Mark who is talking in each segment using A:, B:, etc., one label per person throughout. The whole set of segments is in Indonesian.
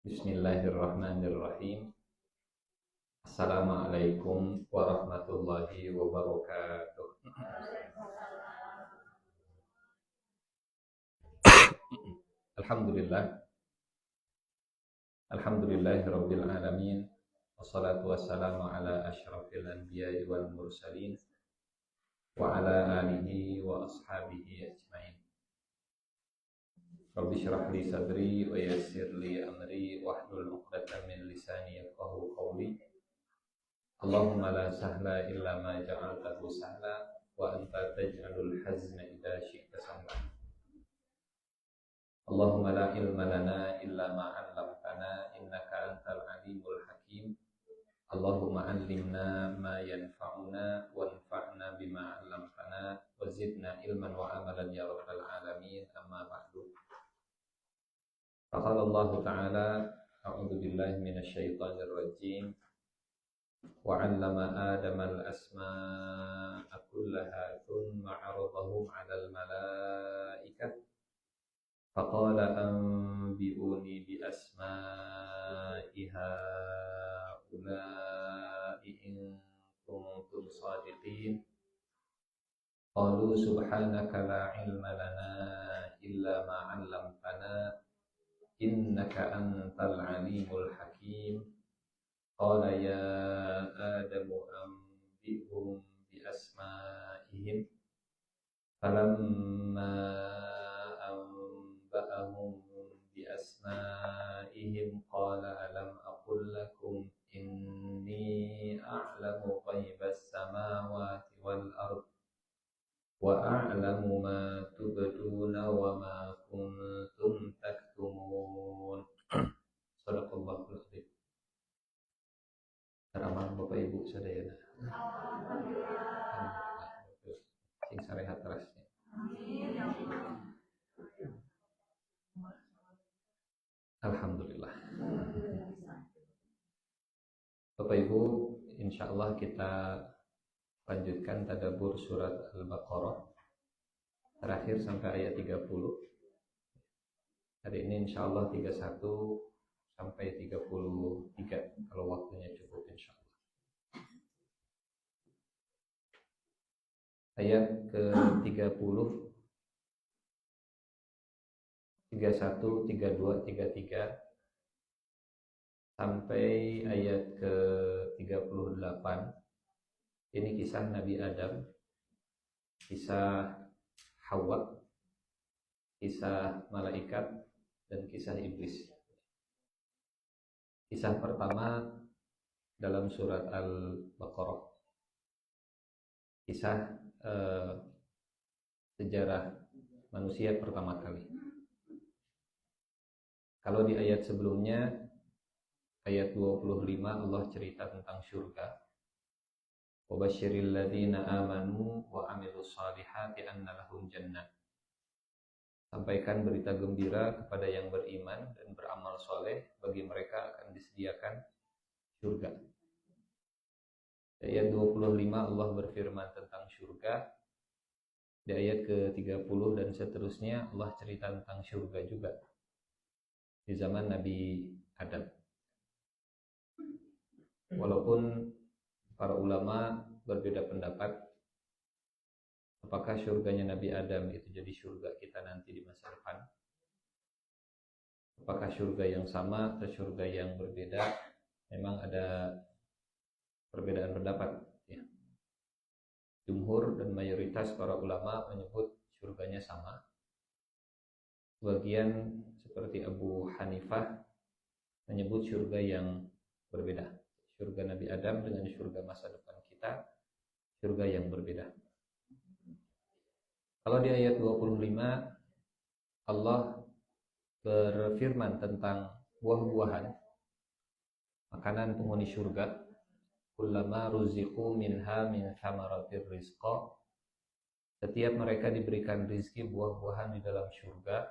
A: Bismillahirrahmanirrahim. Assalamualaikum warahmatullahi wabarakatuh. Alhamdulillah. Alhamdulillahirabbil alamin. Wassalatu wassalamu ala asyrafil anbiya'i wal mursalin wa ala alihi wa ashabihi ajmain. Rabbi syrah li sadri wa yassir li amri wahlul 'uqdatam min lisani yafqahu qawli. Allahumma la sahla illa ma ja'altahu sahla wa anta taj'alul hazna idza syi'ta sahla. Allahumma la ilma lana illa ma 'allamtana innaka antal alimul hakim. Allahumma 'allimna ma yanfa'una wanfa'na bima 'allamtana wa zidna ilman wa amalan ya rabbal alamin. Amma ba'du. Faqala Allah ta'ala a'udzu billahi minasy syaithanir rajim. Wa 'allama Adama al-asma'a kullaha thumma 'aradahum 'alal malaikah faqala anbi'uni bi asma'i haula'i in kuntum shadiqin. Qalu subhanaka la 'ilma lana illa ma 'allamtana innaka antal 'alimul hakim. Qala ya Adamu anbi'hum bi asma'ihim falamma anba'ahum bi asma'ihim qala alam aqul lakum inni a'lamu ghaibas samawati wal ard wa a'lamu ma tubduna wa ma kuntum taktumun. Shadaqallahul adzim. Teramal Bapak Ibu sadayana. Sing sarehat terasnya. Alhamdulillah. Bapak Ibu, insyaallah kita lanjutkan tadabbur surat Al-Baqarah terakhir sampai ayat 30. Hari ini insyaallah 31 sampai 33 kalau waktunya cukup insyaallah. Ayat ke-30, 31, 32, 33 sampai ayat ke-38. Ini kisah Nabi Adam, kisah Hawa, kisah malaikat, dan kisah iblis. Kisah pertama dalam surat Al-Baqarah. Kisah sejarah manusia pertama kali. Kalau di ayat sebelumnya, ayat 25, Allah cerita tentang surga. Wa basyiril ladzina amanu wa 'amilus shalihati anna lahum jannah. Sampaikan berita gembira kepada yang beriman dan beramal soleh, bagi mereka akan disediakan surga. Di ayat 25 Allah berfirman tentang surga. Di ayat ke-30 dan seterusnya Allah cerita tentang surga juga di zaman Nabi Adam. Walaupun para ulama berbeda pendapat apakah surganya Nabi Adam itu jadi surga kita nanti di masa depan, apakah surga yang sama atau surga yang berbeda. Memang ada perbedaan pendapat ya. Jumhur dan mayoritas para ulama menyebut surganya sama. Sebagian seperti Abu Hanifah menyebut surga yang berbeda. Surga Nabi Adam dengan surga masa depan kita, surga yang berbeda. Kalau di ayat 25 Allah berfirman tentang buah-buahan, makanan penghuni surga. Kullama ruziqu minha min thamaratir rizqa. Setiap mereka diberikan rizki buah-buahan di dalam surga,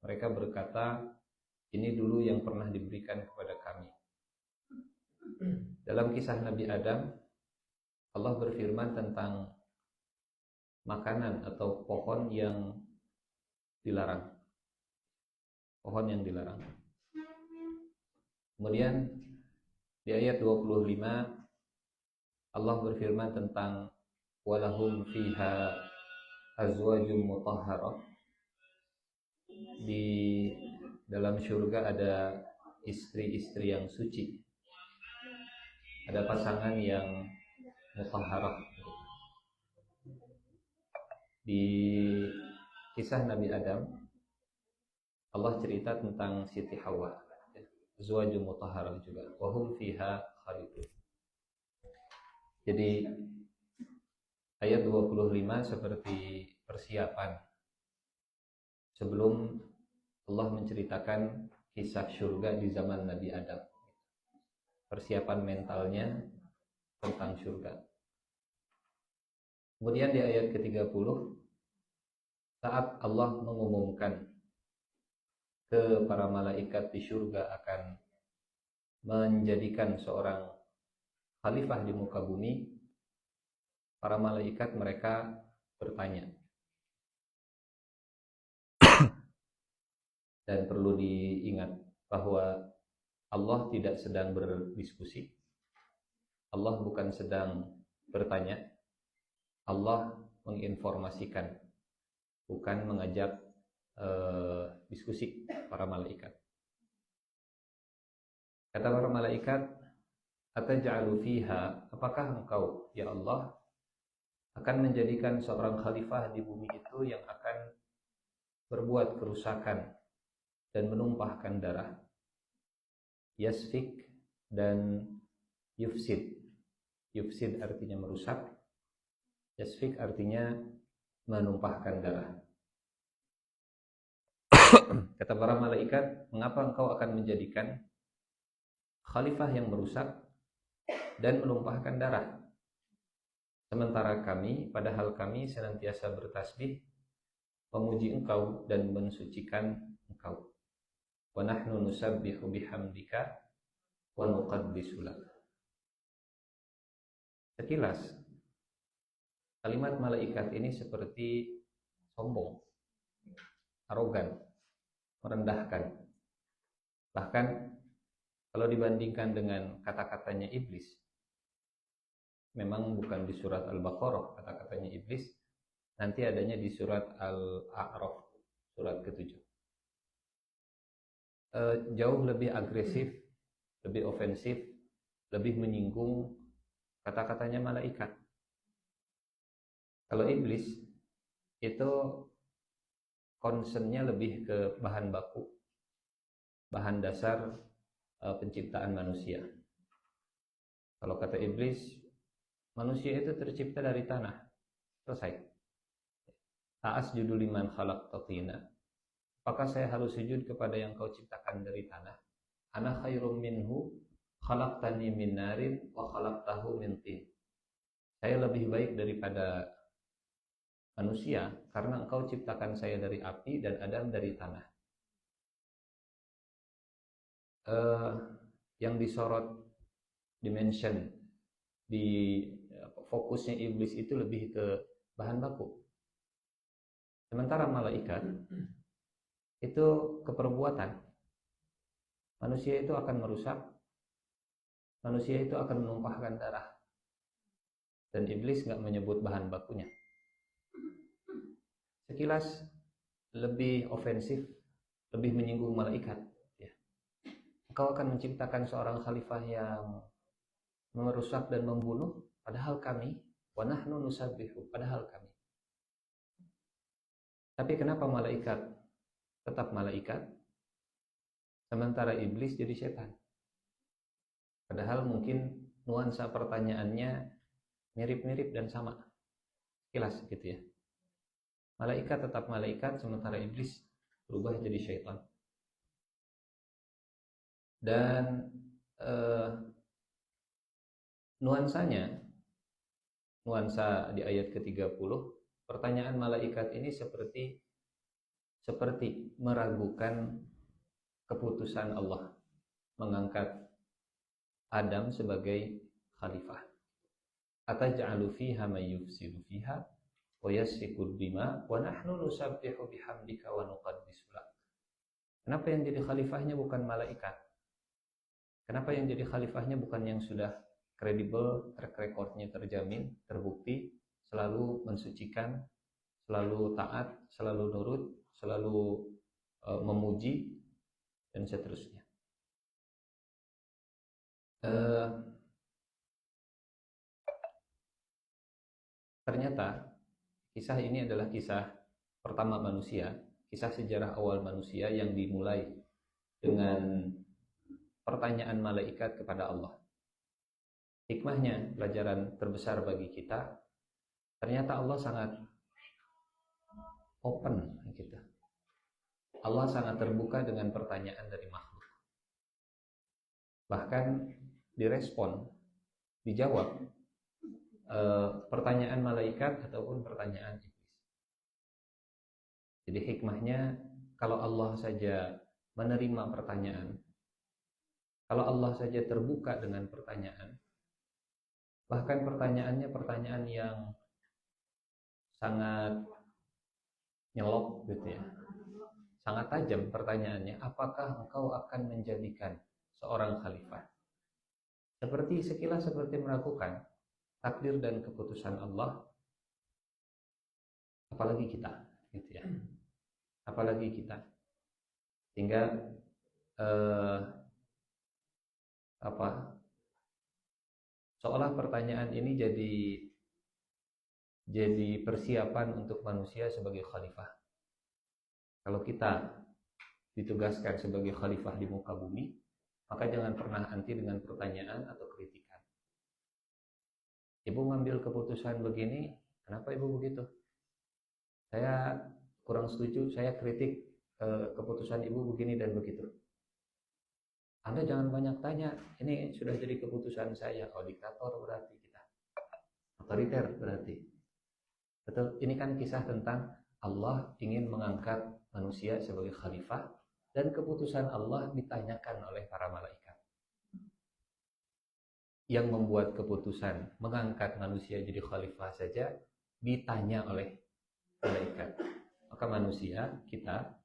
A: mereka berkata, ini dulu yang pernah diberikan kepada kami. Dalam kisah Nabi Adam, Allah berfirman tentang makanan atau pohon yang dilarang. Pohon yang dilarang. Kemudian di ayat 25 Allah berfirman tentang walahum fiha azwajum mutahharah. Di dalam surga ada istri-istri yang suci. Ada pasangan yang mutahharah. Di kisah Nabi Adam Allah cerita tentang Siti Hawa, azwajum mutahharah juga. Wahum fiha khalidun. Jadi ayat 25 seperti persiapan sebelum Allah menceritakan kisah surga di zaman Nabi Adam. Persiapan mentalnya tentang surga. Kemudian di ayat ke-30 saat Allah mengumumkan ke para malaikat di surga akan menjadikan seorang khalifah di muka bumi, para malaikat mereka bertanya. Dan perlu diingat bahwa Allah tidak sedang berdiskusi. Allah bukan sedang bertanya. Allah menginformasikan, bukan mengajak diskusi para malaikat. Kata para malaikat, ataj'alu fiha, apakah engkau ya Allah akan menjadikan seorang khalifah di bumi itu yang akan berbuat kerusakan dan menumpahkan darah, yasfik dan yufsid. Yufsid artinya merusak, yasfik artinya menumpahkan darah. Kata para malaikat, mengapa engkau akan menjadikan khalifah yang merusak dan menumpahkan darah? Sementara kami, padahal kami senantiasa bertasbih, memuji engkau dan mensucikan engkau. Wa nahnu nusabbihu bihamdika wa nuqaddisu lak. Sekilas kalimat malaikat ini seperti sombong, arogan, merendahkan. Bahkan kalau dibandingkan dengan kata-katanya iblis, memang bukan di surat Al-Baqarah kata-katanya iblis, nanti adanya di surat Al-A'raf, surat ke-7. Jauh lebih agresif, lebih ofensif, lebih menyinggung kata-katanya malaikat. Kalau iblis itu concernnya lebih ke bahan baku, bahan dasar penciptaan manusia. Kalau kata iblis, manusia itu tercipta dari tanah. Selesai. A'asjudu liman khalaqta tina. Apakah saya harus sujud kepada yang kau ciptakan dari tanah? Ana khairum minhu khalaqtani min narin wa khalaqtahu min tin. Saya lebih baik daripada manusia karena engkau ciptakan saya dari api dan Adam dari tanah. Yang disorot, dimension, di fokusnya iblis itu lebih ke bahan baku. Sementara malaikat itu keperbuatan. Manusia itu akan merusak, manusia itu akan menumpahkan darah. Dan iblis nggak menyebut bahan bakunya. Sekilas lebih ofensif, lebih menyinggung malaikat. Ya. Engkau akan menciptakan seorang khalifah yang merusak dan membunuh, padahal kami, wa nahnu nusabbihu, padahal kami. Tapi kenapa malaikat tetap malaikat, sementara iblis jadi setan? Padahal mungkin nuansa pertanyaannya mirip-mirip dan sama, sekilas gitu ya. Malaikat tetap malaikat, sementara iblis berubah jadi syaitan. Dan nuansanya, nuansa di ayat ke-30, pertanyaan malaikat ini seperti meragukan keputusan Allah mengangkat Adam sebagai khalifah. Ataj'alu fiha may yufsidu fiha wa yasfikud dima wa nahnu nusabbihu bihamdika wa nuqaddisu lak. Kenapa yang jadi khalifahnya bukan malaikat? Kenapa yang jadi khalifahnya bukan yang sudah kredibel, track recordnya terjamin, terbukti, selalu mensucikan, selalu taat, selalu nurut, selalu memuji, dan seterusnya. Ternyata kisah ini adalah kisah pertama manusia, kisah sejarah awal manusia yang dimulai dengan pertanyaan malaikat kepada Allah. Hikmahnya, pelajaran terbesar bagi kita, ternyata Allah sangat open gitu. Allah sangat terbuka dengan pertanyaan dari makhluk. Bahkan direspon, dijawab pertanyaan malaikat ataupun pertanyaan iblis. Jadi hikmahnya, kalau Allah saja menerima pertanyaan, kalau Allah saja terbuka dengan pertanyaan, bahkan pertanyaannya pertanyaan yang sangat nyelok gitu ya, sangat tajam pertanyaannya, apakah engkau akan menjadikan seorang khalifah? Seperti sekilas seperti meragukan takdir dan keputusan Allah, apalagi kita gitu ya, apalagi kita, sehingga seolah pertanyaan ini jadi persiapan untuk manusia sebagai khalifah. Kalau kita ditugaskan sebagai khalifah di muka bumi, maka jangan pernah anti dengan pertanyaan atau kritikan. Ibu ngambil keputusan begini, kenapa ibu begitu? Saya kurang setuju, saya kritik keputusan ibu begini dan begitu. Anda jangan banyak tanya, ini sudah jadi keputusan saya. Oh, diktator berarti kita, otoriter berarti. Betul, ini kan kisah tentang Allah ingin mengangkat manusia sebagai khalifah, dan keputusan Allah ditanyakan oleh para malaikat. Yang membuat keputusan mengangkat manusia jadi khalifah saja ditanya oleh malaikat. Maka manusia, kita,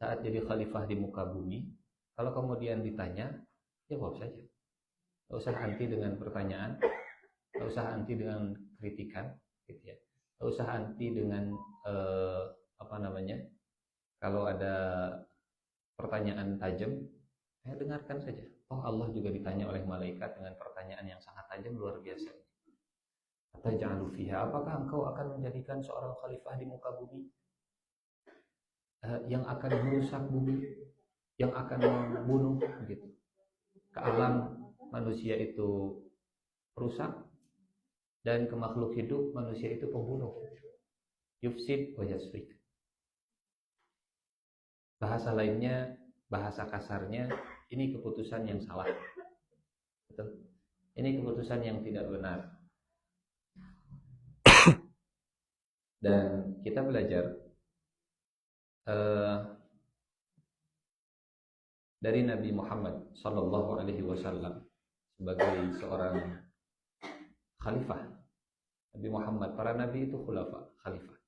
A: saat jadi khalifah di muka bumi, kalau kemudian ditanya, jawab saja. Tidak usah anti dengan pertanyaan, tidak usah anti dengan kritikan, gitu ya. Tidak usah anti dengan kalau ada pertanyaan tajam, dengarkan saja. Oh, Allah juga ditanya oleh malaikat dengan pertanyaan yang sangat tajam, luar biasa. Ataj'alu fiha, apakah engkau akan menjadikan seorang khalifah di muka bumi yang akan merusak bumi, yang akan membunuh gitu. Ke alam manusia itu perusak, dan ke makhluk hidup manusia itu pembunuh. Yufsid wa yasfik. Bahasa lainnya, bahasa kasarnya, ini keputusan yang salah. Betul? Ini keputusan yang tidak benar. Dan kita belajar dari Nabi Muhammad Sallallahu Alaihi Wasallam sebagai seorang khalifah. Nabi Muhammad, para nabi itu khalifah.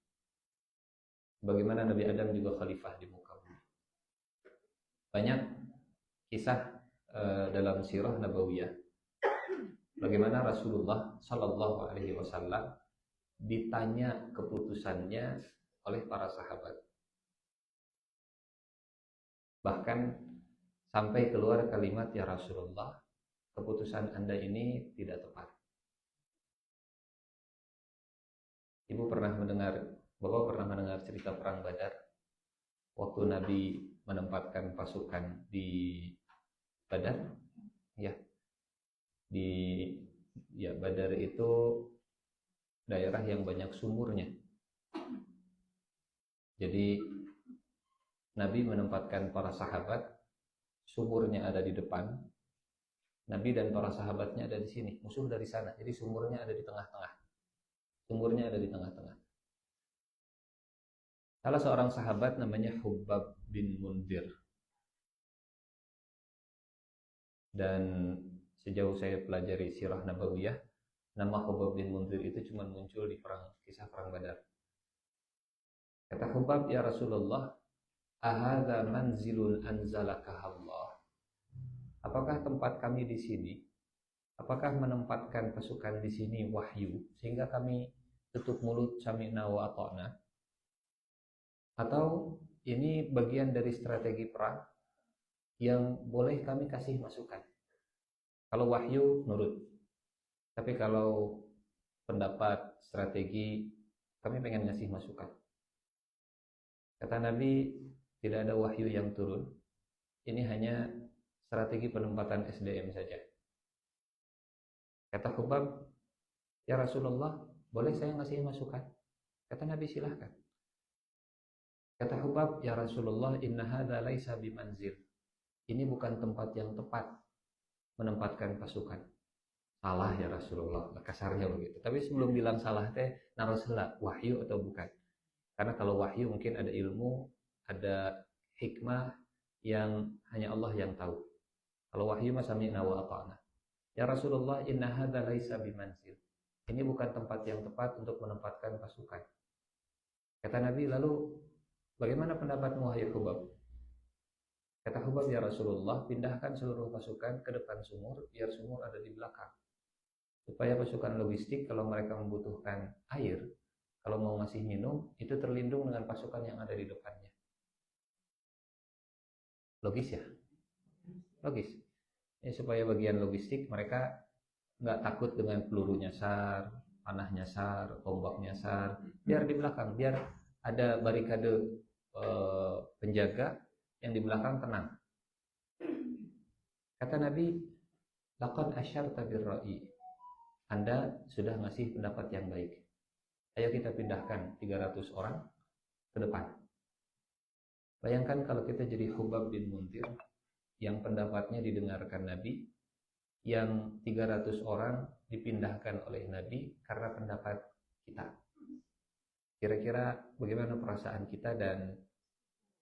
A: Bagaimana Nabi Adam juga khalifah di muka bumi. Banyak kisah dalam sirah nabawiyah bagaimana Rasulullah Sallallahu Alaihi Wasallam ditanya keputusannya oleh para sahabat. Bahkan sampai keluar kalimat, ya Rasulullah, keputusan Anda ini tidak tepat. Bapak pernah mendengar cerita perang Badar? Waktu Nabi menempatkan pasukan di Badar, Badar itu daerah yang banyak sumurnya. Jadi Nabi menempatkan para sahabat, sumurnya ada di depan, Nabi dan para sahabatnya ada di sini, musuh dari sana. Jadi sumurnya ada di tengah-tengah. Salah seorang sahabat namanya Hubbab bin Mundir. Dan sejauh saya pelajari sirah nabawiyah, nama Hubbab bin Mundir itu cuma muncul di kisah perang Badar. Kata Hubab, ya Rasulullah, ahadza manzilun anzalaka Allah. Apakah tempat kami di sini? Apakah menempatkan pasukan di sini wahyu sehingga kami tutup mulut sami'na wa ata'na? Atau ini bagian dari strategi perang yang boleh kami kasih masukan? Kalau wahyu nurut, tapi kalau pendapat strategi kami pengen ngasih masukan. Kata Nabi, tidak ada wahyu yang turun. Ini hanya strategi penempatan SDM saja. Kata Hubab, ya Rasulullah, boleh saya ngasih masukan? Kata Nabi, silahkan. Kata Hubab, ya Rasulullah, inna hadza laisa bimanzil. Ini bukan tempat yang tepat menempatkan pasukan. Salah ya Rasulullah, kasarnya begitu. Tapi sebelum bilang salah teh, naruh heula wahyu atau bukan. Karena kalau wahyu mungkin ada ilmu, ada hikmah yang hanya Allah yang tahu. Kalau wahyu mah sami'na wa ata'na. Ya Rasulullah, inna hadza laisa bimanzil. Ini bukan tempat yang tepat untuk menempatkan pasukan. Kata Nabi, lalu bagaimana pendapatmu wahai Hubab? Kata Hubab, ya Rasulullah, pindahkan seluruh pasukan ke depan sumur, biar sumur ada di belakang. Supaya pasukan logistik kalau mereka membutuhkan air, kalau mau ngasih minum, itu terlindung dengan pasukan yang ada di depannya. Logis ya? Logis. Ya, supaya bagian logistik mereka nggak takut dengan peluru nyasar, panah nyasar, tombak nyasar. Biar di belakang, biar ada barikade penjaga yang di belakang tenang. Kata Nabi, laqad asyarta birra'i. Anda sudah ngasih pendapat yang baik. Ayo kita pindahkan 300 orang ke depan. Bayangkan kalau kita jadi Hubab bin Munzir yang pendapatnya didengarkan Nabi, yang 300 orang dipindahkan oleh Nabi karena pendapat kita. Kira-kira bagaimana perasaan kita dan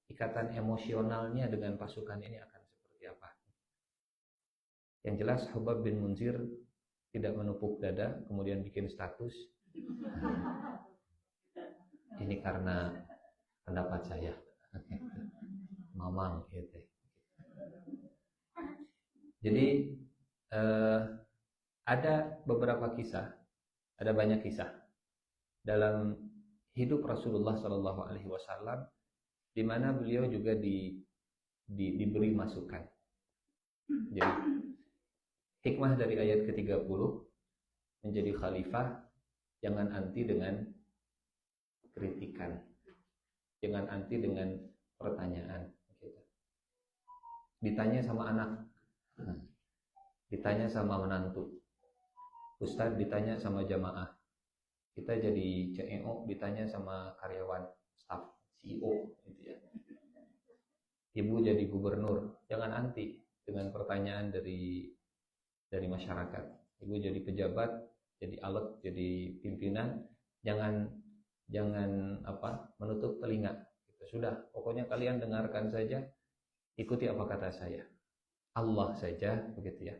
A: ikatan emosionalnya dengan pasukan ini akan seperti apa? Yang jelas Hubab bin Munzir tidak menepuk dada kemudian bikin status. Ini karena pendapat saya. Mamang gitu. Jadi ada beberapa kisah, ada banyak kisah dalam hidup Rasulullah Shallallahu Alaihi Wasallam, di mana beliau juga diberi masukan. Jadi hikmah dari ayat ke-30 menjadi khalifah, jangan anti dengan kritikan, jangan anti dengan pertanyaan. Ditanya sama anak, ditanya sama menantu, ustadz ditanya sama jamaah, kita jadi CEO ditanya sama karyawan, staff, CEO gitu ya. Ibu jadi gubernur, jangan anti dengan pertanyaan dari masyarakat. Ibu jadi pejabat, jadi alat, jadi pimpinan, jangan menutup telinga. Sudah, pokoknya kalian dengarkan saja, ikuti apa kata saya. Allah saja begitu ya.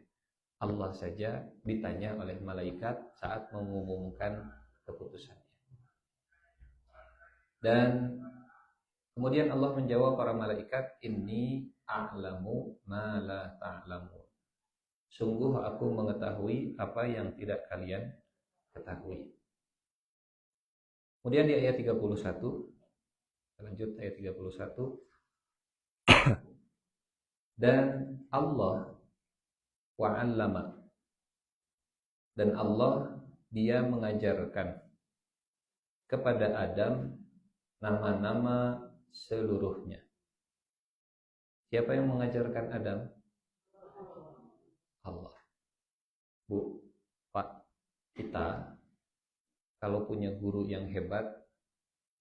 A: Allah saja ditanya oleh malaikat saat mengumumkan keputusannya. Dan kemudian Allah menjawab para malaikat, inni a'lamu ma la ta'lamu. Sungguh aku mengetahui apa yang tidak kalian ketahui. Kemudian di ayat 31, lanjut ayat 31. Dan Allah wa'allama, dan Allah dia mengajarkan kepada Adam nama-nama seluruhnya. Siapa yang mengajarkan Adam? Allah. Bu, Pak, kita kalau punya guru yang hebat,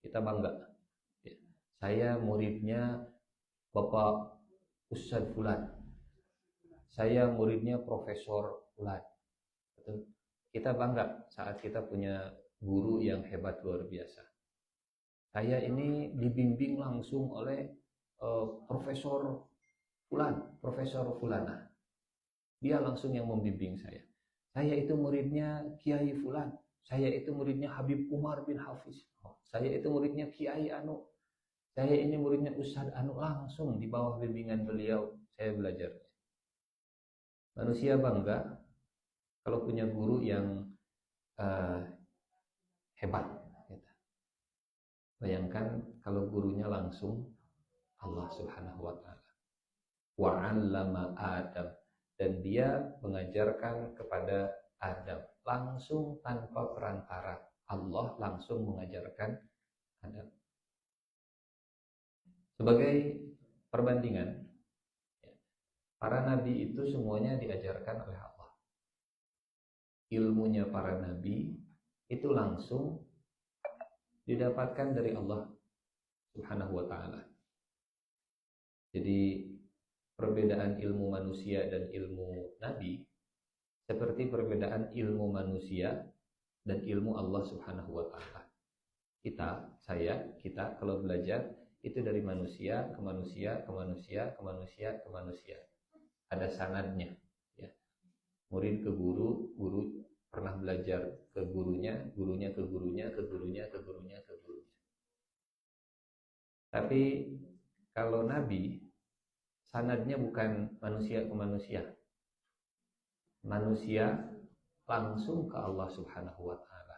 A: kita bangga. Saya muridnya Bapak Ustadz Fulan. Saya muridnya Profesor Fulan. Kita bangga saat kita punya guru yang hebat luar biasa. Saya ini dibimbing langsung oleh Profesor Fulan, Profesor Fulana. Dia langsung yang membimbing saya. Saya itu muridnya Kiai Fulan. Saya itu muridnya Habib Umar bin Hafiz. Oh, saya itu muridnya Kiai Anu, saya ini muridnya Ustadz Anu, langsung di bawah bimbingan beliau saya belajar. Manusia bangga kalau punya guru yang hebat. Bayangkan kalau gurunya langsung Allah Subhanahu wa Ta'ala. Wa 'allama Adam, dan dia mengajarkan kepada Adam langsung tanpa perantara. Allah langsung mengajarkan Adam. Sebagai perbandingan, para nabi itu semuanya diajarkan oleh Allah. Ilmunya para nabi itu langsung didapatkan dari Allah Subhanahu wa Ta'ala. Jadi perbedaan ilmu manusia dan ilmu nabi seperti perbedaan ilmu manusia dan ilmu Allah Subhanahu wa Ta'ala. Kita kalau belajar itu dari manusia ke manusia ke manusia ke manusia ke manusia. Ada sanadnya, ya. Murid ke guru, guru pernah belajar ke gurunya, gurunya ke gurunya, ke gurunya, ke gurunya, ke gurunya. Tapi kalau nabi, sanadnya bukan manusia ke manusia. Manusia langsung ke Allah Subhanahu wa Ta'ala.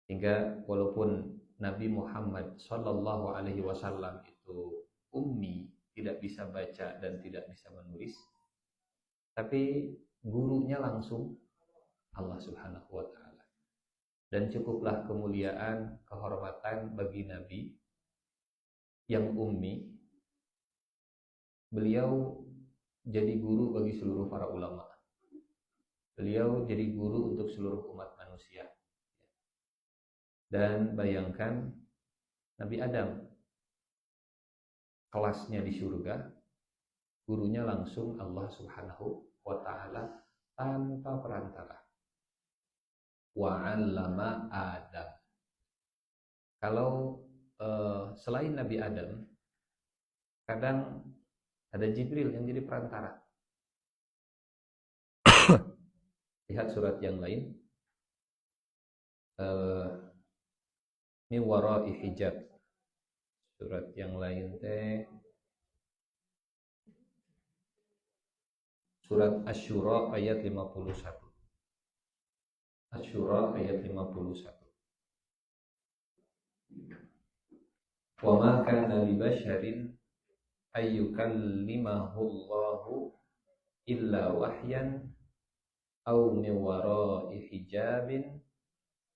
A: Hingga walaupun Nabi Muhammad Shallallahu Alaihi Wasallam itu ummi, tidak bisa baca dan tidak bisa menulis, tapi gurunya langsung Allah Subhanahu wa Ta'ala. Dan cukuplah kemuliaan, kehormatan bagi Nabi yang ummi, beliau jadi guru bagi seluruh para ulama. Beliau jadi guru untuk seluruh umat manusia. Dan bayangkan Nabi Adam, kelasnya di surga, gurunya langsung Allah Subhanahu wa Ta'ala tanpa perantara. Wa 'allama Adam. Kalau selain Nabi Adam, kadang ada Jibril yang jadi perantara. Lihat surat yang lain. Min wara'i hijab. Surat yang lain teh surat Asy-Syura ayat 51. Asy-Syura ayat 51. Wa ma kana li basharin ayyukallimahu Allahu illa wahyan aw min wara'i hijabin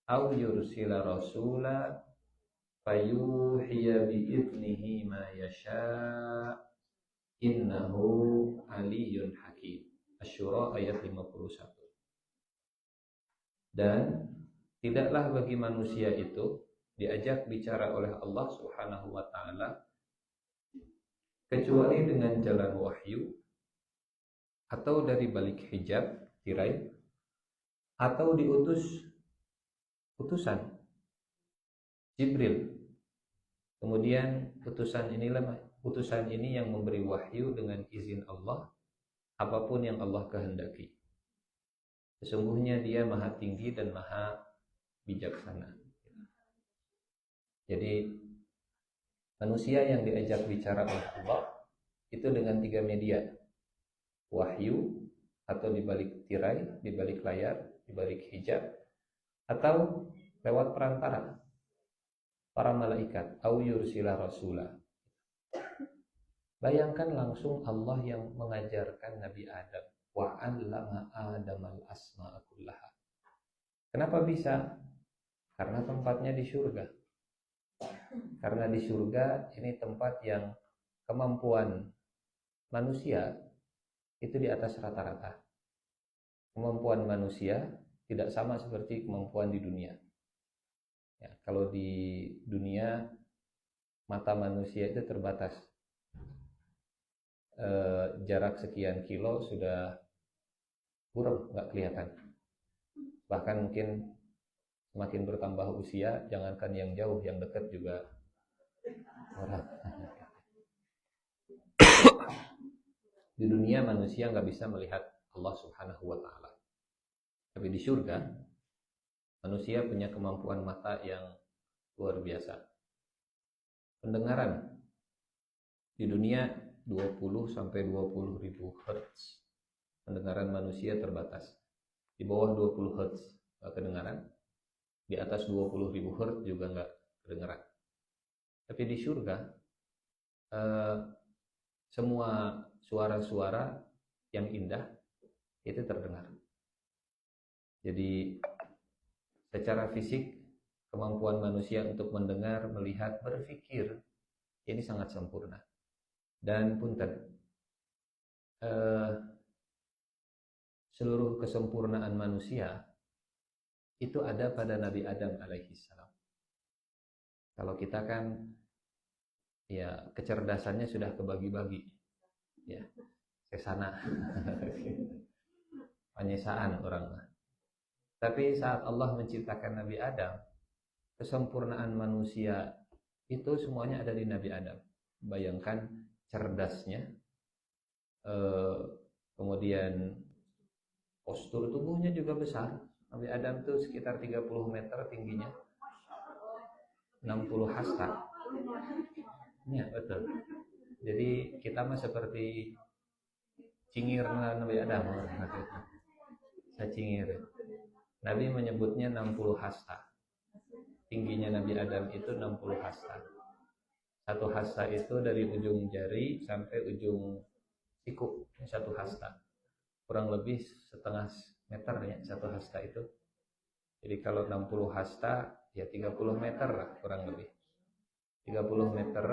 A: aw yursila rasula fayuhiya bi'idnihi ma yasha innahu aliyyun hakim. Asy-Syura ayat 51. Dan tidaklah bagi manusia itu diajak bicara oleh Allah Subhanahu wa Ta'ala kecuali dengan jalan wahyu atau dari balik hijab, tirai, atau diutus utusan Jibril. Kemudian utusan ini yang memberi wahyu dengan izin Allah apapun yang Allah kehendaki. Sesungguhnya Dia Maha Tinggi dan Maha Bijaksana. Jadi manusia yang diajak bicara oleh Allah itu dengan 3 media. Wahyu atau di balik tirai, di balik layar, di balik hijab, atau lewat perantara para malaikat, au yursila rasula. Bayangkan langsung Allah yang mengajarkan Nabi Adam, wa 'allama Adamal asma'a kullaha. Kenapa bisa? Karena tempatnya di surga. Karena di surga ini tempat yang kemampuan manusia itu di atas rata-rata. Kemampuan manusia tidak sama seperti kemampuan di dunia. Ya, kalau di dunia mata manusia itu terbatas. Jarak sekian kilo sudah kurang, nggak kelihatan. Bahkan mungkin semakin bertambah usia, jangankan yang jauh, yang dekat juga orang. Di dunia manusia nggak bisa melihat Allah Subhanahu wa Ta'ala. Tapi di surga manusia punya kemampuan mata yang luar biasa. Pendengaran di dunia 20 sampai 20 ribu hertz. Pendengaran manusia terbatas. Di bawah 20 hertz kedengaran, di atas 20 ribu hertz juga nggak kedengaran. Tapi di surga semua suara-suara yang indah itu terdengar. Jadi secara fisik kemampuan manusia untuk mendengar, melihat, berpikir ini sangat sempurna. Dan punten, seluruh kesempurnaan manusia itu ada pada Nabi Adam alaihissalam. Kalau kita kan ya kecerdasannya sudah kebagi-bagi, ya kesana, penyesaan orang. Tapi saat Allah menciptakan Nabi Adam, kesempurnaan manusia itu semuanya ada di Nabi Adam. Bayangkan cerdasnya, kemudian postur tubuhnya juga besar. Nabi Adam itu sekitar 30 meter tingginya, 60 hasta. Ya betul. Jadi kita mah seperti cingir Nabi Adam. Saya cingir. Nabi menyebutnya 60 hasta. Tingginya Nabi Adam itu 60 hasta. Satu hasta itu dari ujung jari sampai ujung siku, satu hasta. Kurang lebih setengah meter ya satu hasta itu. Jadi kalau 60 hasta ya 30 meter lah kurang lebih. 30 meter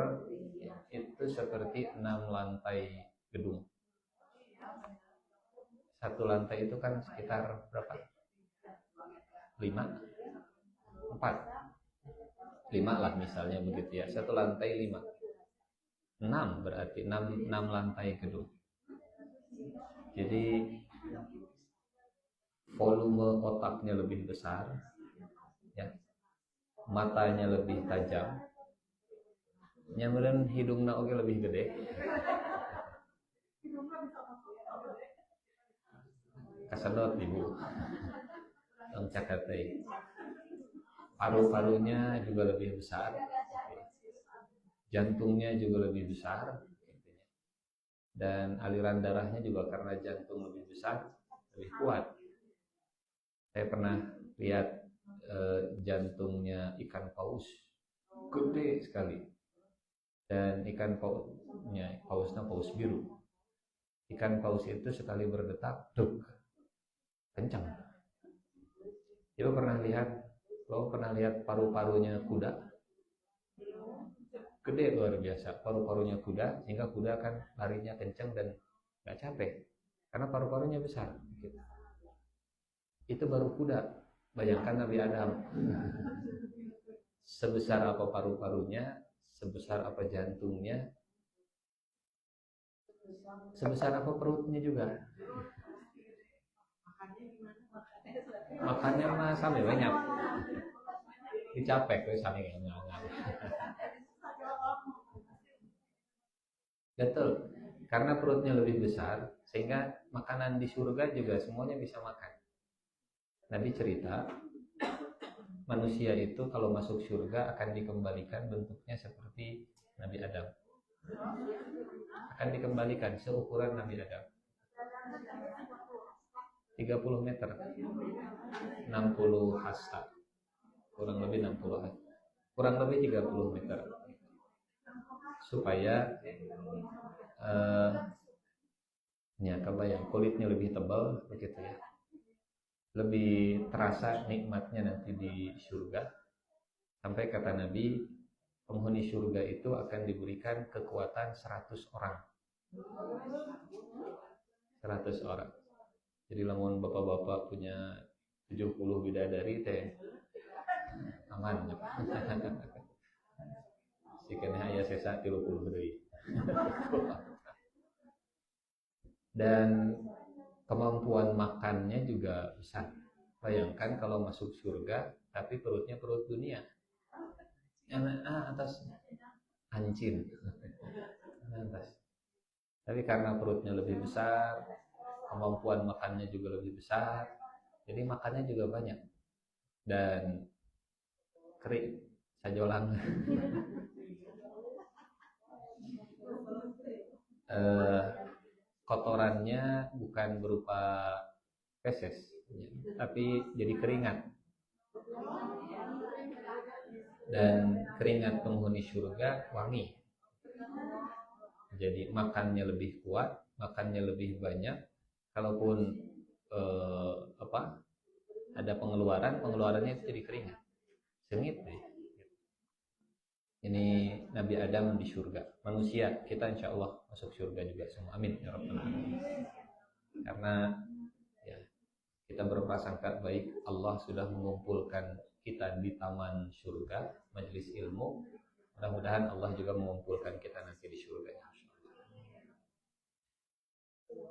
A: itu seperti 6 lantai gedung. Satu lantai itu kan sekitar berapa? 5? 4? 5 lah misalnya begitu ya. Satu lantai 5. 6 berarti 6 lantai gedung. Jadi volume otaknya lebih besar, ya, matanya lebih tajam, nyamperin hidungnya oke lebih gede. Kasedot ibu, cakatai. Paru-parunya juga lebih besar, jantungnya juga lebih besar, dan aliran darahnya juga karena jantung lebih besar, lebih kuat. Saya pernah lihat jantungnya ikan paus, gede sekali, dan ikan pausnya paus biru. Ikan paus itu sekali berdetak, duk, kencang. Lo pernah lihat paru-parunya kuda? Gede luar biasa, paru-parunya kuda, sehingga kuda kan larinya kencang dan nggak capek, karena paru-parunya besar. Itu baru kuda. Bayangkan Nabi Adam. Sebesar apa paru-parunya, sebesar apa jantungnya, sebesar apa perutnya juga. Makannya mah sampai banyak. Dicapek tuh sampai ngangan. Betul. Karena perutnya lebih besar, sehingga makanan di surga juga semuanya bisa makan. Nabi cerita, manusia itu kalau masuk surga akan dikembalikan bentuknya seperti Nabi Adam. Akan dikembalikan seukuran Nabi Adam. 30 meter, 60 hasta, kurang lebih 60 hasta, kurang lebih 30 meter, supaya ya kebayang kulitnya lebih tebal begitu ya, lebih terasa nikmatnya nanti di surga. Sampai kata Nabi, penghuni surga itu akan diberikan kekuatan 100 orang. 100 orang. Jadi lamun bapak-bapak punya 70 bidadari teh aman. Sikana aya sesa 30 deui. Dan kemampuan makannya juga besar. Bayangkan kalau masuk surga tapi perutnya perut dunia. Atas hancin. Atas. Tapi karena perutnya lebih besar, kemampuan makannya juga lebih besar, jadi makannya juga banyak dan kering. sajolang. Kotorannya bukan berupa feses, tapi jadi keringat. Dan keringat penghuni surga wangi. Jadi makannya lebih kuat, makannya lebih banyak. Kalaupun ada pengeluarannya itu jadi keringat, sengit deh. Ini Nabi Adam di surga. Manusia kita insya Allah masuk surga juga semua. Amin ya rabbal alamin. Karena ya, kita berprasangka baik, Allah sudah mengumpulkan kita di taman surga, majelis ilmu. Mudah-mudahan Allah juga mengumpulkan kita nanti di surga.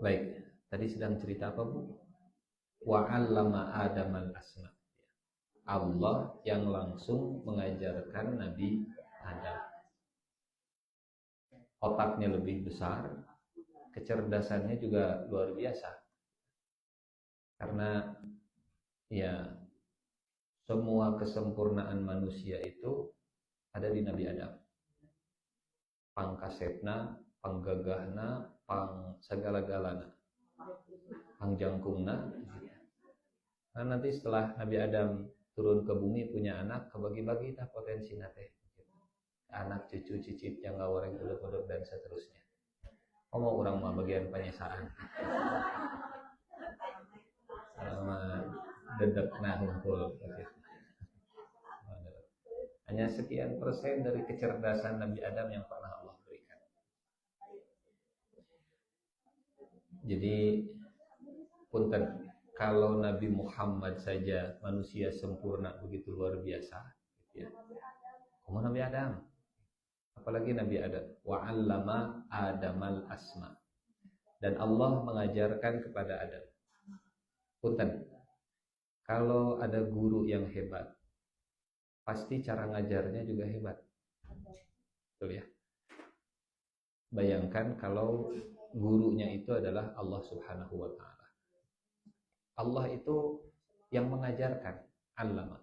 A: Baik, tadi sedang cerita apa, Bu? Wa 'allama Adamal asma. Allah yang langsung mengajarkan Nabi Adam. Otaknya lebih besar, kecerdasannya juga luar biasa. Karena ya semua kesempurnaan manusia itu ada di Nabi Adam. Pangkasepna, panggagahna, pang segala-galana, pangjangkungna. Nah, nanti setelah Nabi Adam turun ke bumi punya anak, kebagi-bagi dah potensi nate. Anak, cucu, cicit, yang gawareng, uduk-uduk, dan seterusnya. Mau orang mah bagian penyesaan. Sama dedek nah hunkul. Hanya sekian persen dari kecerdasan Nabi Adam yang pernah Allah berikan. Jadi punten, kalau Nabi Muhammad saja manusia sempurna begitu luar biasa, gitu ya. Kamu Nabi Adam, apalagi Nabi Adam. Wa 'allama Adamal asma. Dan Allah mengajarkan kepada Adam. Punten, kalau ada guru yang hebat, pasti cara ngajarnya juga hebat. Betul ya? Bayangkan kalau gurunya itu adalah Allah Subhanahu wa ta'ala. Allah itu yang mengajarkan, 'allama.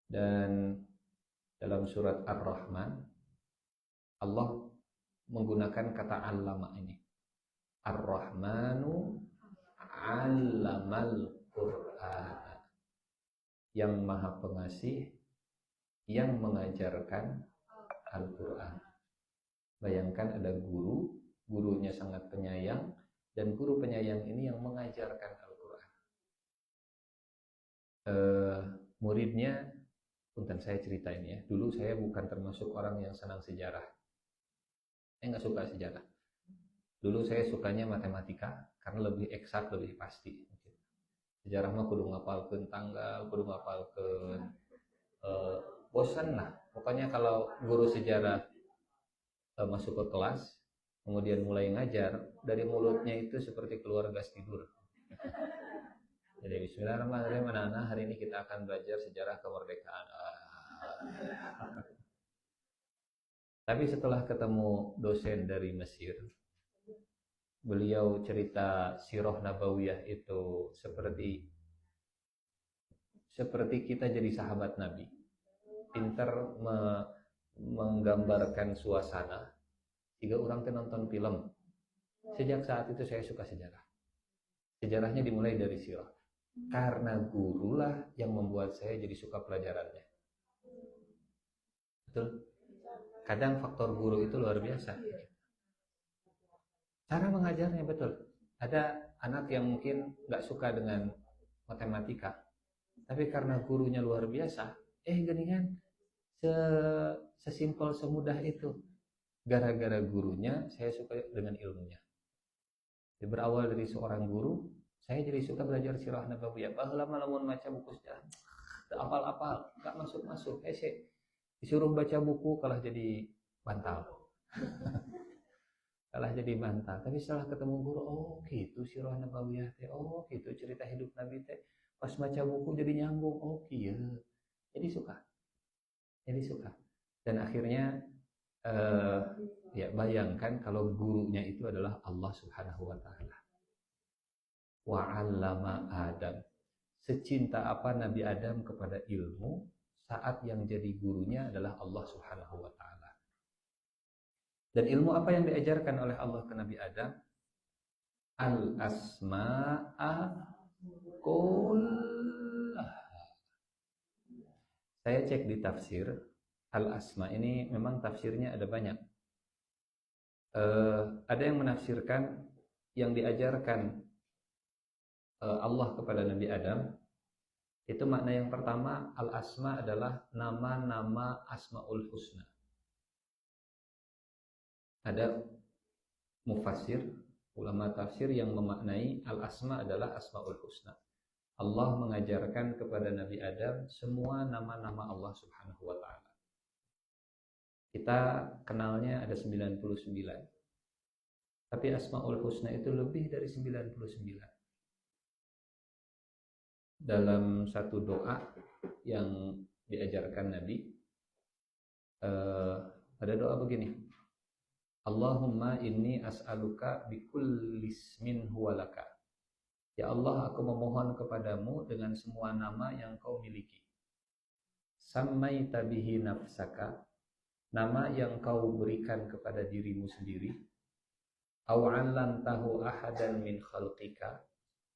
A: Dan dalam surat Ar-Rahman, Allah menggunakan kata 'allama ini. Ar-Rahmanu 'allamal Qur'an. Yang Maha Pengasih, yang mengajarkan Al-Quran. Bayangkan ada guru, gurunya sangat penyayang, dan guru penyayang ini yang mengajarkan Al-Quran. Muridnya, punten saya ceritain ya, dulu saya bukan termasuk orang yang senang sejarah. Saya nggak suka sejarah. Dulu saya sukanya matematika, karena lebih eksak, lebih pasti. Sejarah mah kudu ngapalkeun tanggal, kudu ngapalkeun bosan lah. Pokoknya kalau guru sejarah masuk ke kelas, kemudian mulai ngajar, dari mulutnya itu seperti keluar gas tidur. Jadi bismillahirrahmanirrahim, anak-anak, hari ini kita akan belajar sejarah kemerdekaan. Tapi setelah ketemu dosen dari Mesir, beliau cerita sirah nabawiyah itu seperti kita jadi sahabat Nabi. Pinter menggambarkan suasana. Tiga orang tuh nonton film. Sejak saat itu saya suka sejarah. Sejarahnya dimulai dari sirah. Karena gurulah yang membuat saya jadi suka pelajarannya. Betul? Kadang faktor guru itu luar biasa. Cara mengajarnya betul. Ada anak yang mungkin nggak suka dengan matematika, tapi karena gurunya luar biasa, geningan sesimpel semudah itu. Gara-gara gurunya, saya suka dengan ilmunya. Berawal dari seorang guru, saya jadi suka belajar sirah nabawiyah. Baheula mah lamun maca buku sejarah, apal-apal, nggak masuk-masuk. Disuruh baca buku kalah jadi bantal. Tapi setelah ketemu guru, oh gitu sirah nabawiyah teh, oh gitu cerita hidup Nabi teh. Pas baca buku jadi nyambung, oh iya. Jadi suka. Dan akhirnya ya bayangkan kalau gurunya itu adalah Allah Subhanahu wa ta'ala. Wa 'allama Adam. Secinta apa Nabi Adam kepada ilmu, saat yang jadi gurunya adalah Allah Subhanahu wa taala. Dan ilmu apa yang diajarkan oleh Allah ke Nabi Adam? Al-asma'a kullah. Saya cek di tafsir, al-asma ini memang tafsirnya ada banyak. Ada yang menafsirkan yang diajarkan Allah kepada Nabi Adam, itu makna yang pertama, al-asma adalah nama-nama asmaul husna. Ada mufassir, ulama tafsir yang memaknai al-asma adalah asmaul husna. Allah mengajarkan kepada Nabi Adam semua nama-nama Allah Subhanahu wa taala. Kita kenalnya ada 99. Tapi asmaul husna itu lebih dari 99. Dalam satu doa yang diajarkan Nabi, ada doa begini, Allahumma inni as'aluka bikulli ismin huwalaka. Ya Allah, aku memohon kepadamu dengan semua nama yang kau miliki. Sammaita bihi nafsaka, nama yang kau berikan kepada dirimu sendiri. Aw 'allamtahu ahadan min khalqika,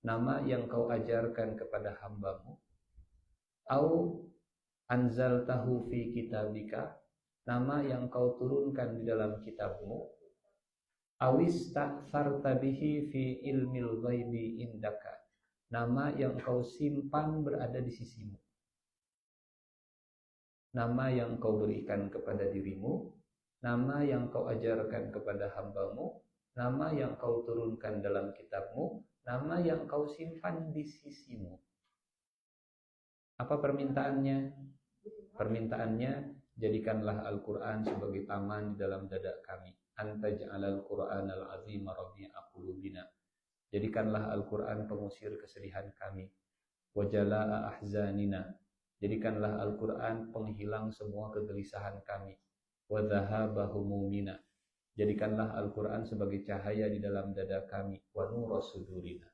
A: nama yang kau ajarkan kepada hambamu. Au anzaltahu fi kitabika, nama yang kau turunkan di dalam kitabmu. Awis ta'farta bihi fi ilmil ghaibi indaka, nama yang kau simpan berada di sisimu. Nama yang kau berikan kepada dirimu, nama yang kau ajarkan kepada hambamu, nama yang kau turunkan dalam kitabmu, nama yang kau simpan di sisimu. Apa permintaannya? Permintaannya, jadikanlah Al-Quran sebagai taman di dalam dada kami. Anta ja'alal Qur'anal azima rabi'a qulubina. Jadikanlah Al-Quran pengusir kesedihan kami. Wajala'a ahzanina. Jadikanlah Al-Quran penghilang semua kegelisahan kami. Wadhahaba humumina. Jadikanlah Al-Quran sebagai cahaya di dalam dada kami. Wa nura sudurina.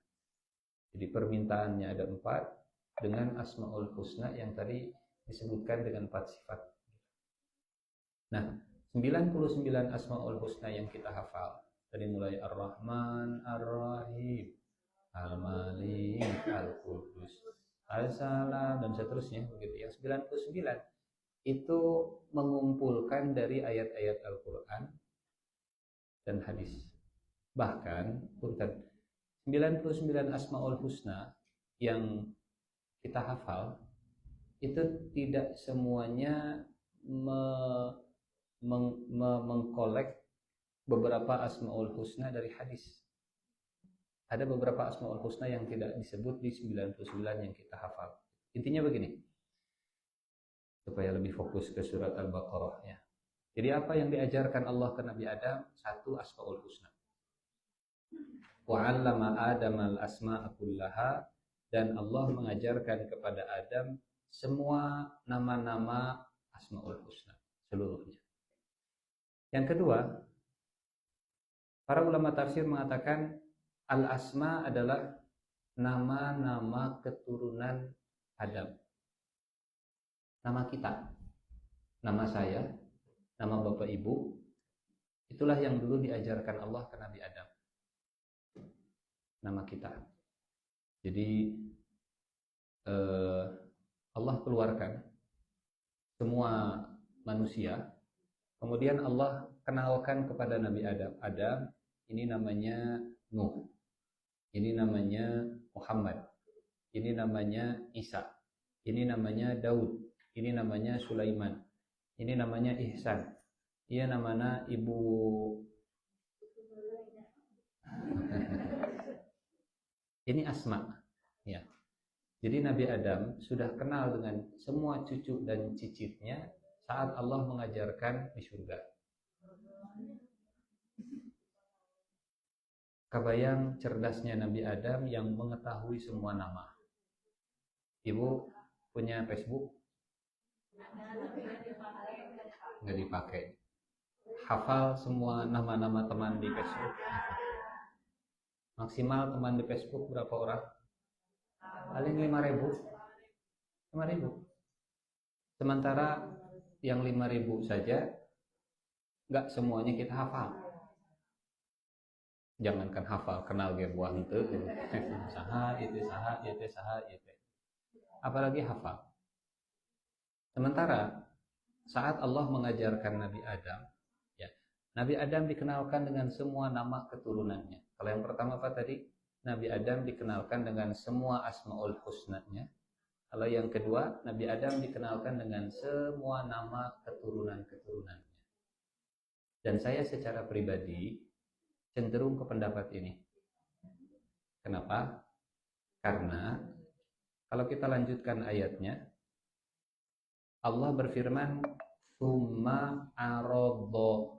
A: Jadi permintaannya ada 4 dengan Asmaul Husna yang tadi disebutkan dengan 4 sifat. Nah, 99 Asmaul Husna yang kita hafal dari mulai Ar-Rahman, Ar-Rahim, Al-Malik, Al-Qudus, Al-Salam, dan seterusnya begitu. Yang 99 itu mengumpulkan dari ayat-ayat Al-Quran dan hadis. Bahkan 99 Asmaul Husna yang kita hafal itu tidak semuanya mengkolek beberapa Asmaul Husna dari hadis. Ada beberapa Asmaul Husna yang tidak disebut di 99 yang kita hafal. Intinya begini, supaya lebih fokus ke surat Al-Baqarah ya. Jadi apa yang diajarkan Allah ke Nabi Adam? 1 Asmaul Husna. Wa 'allama Adamal asma'a kullaha, dan Allah mengajarkan kepada Adam semua nama-nama Asmaul Husna seluruhnya. Yang kedua, para ulama tafsir mengatakan al-asma adalah nama-nama keturunan Adam. Nama kita, nama saya, nama bapak ibu, itulah yang dulu diajarkan Allah ke Nabi Adam. Nama kita. Jadi Allah keluarkan semua manusia, kemudian Allah kenalkan kepada Nabi Adam. Adam, ini namanya Nuh, ini namanya Muhammad, ini namanya Isa, ini namanya Daud, ini namanya Sulaiman, ini namanya Ihsan, ia namanya Ibu ini Asma ya. Jadi Nabi Adam sudah kenal dengan semua cucu dan cicitnya saat Allah mengajarkan di surga. Kebayang cerdasnya Nabi Adam yang mengetahui semua nama. Ibu punya Facebook? Nggak dipakai. Hafal semua nama-nama teman di Facebook. Maksimal teman di Facebook berapa orang? Paling 5.000. Sementara yang 5.000 saja nggak semuanya kita hafal. Jangankan hafal, kenal ge buah henteu. Saha itu saha itu saha itu. Apalagi hafal. Sementara saat Allah mengajarkan Nabi Adam, ya, Nabi Adam dikenalkan dengan semua nama keturunannya. Kalau yang pertama apa tadi? Nabi Adam dikenalkan dengan semua asmaul husnanya. Kalau yang kedua, Nabi Adam dikenalkan dengan semua nama keturunan-keturunannya. Dan saya secara pribadi cenderung ke pendapat ini. Kenapa? Karena kalau kita lanjutkan ayatnya, Allah berfirman, "Tsumma aradhahum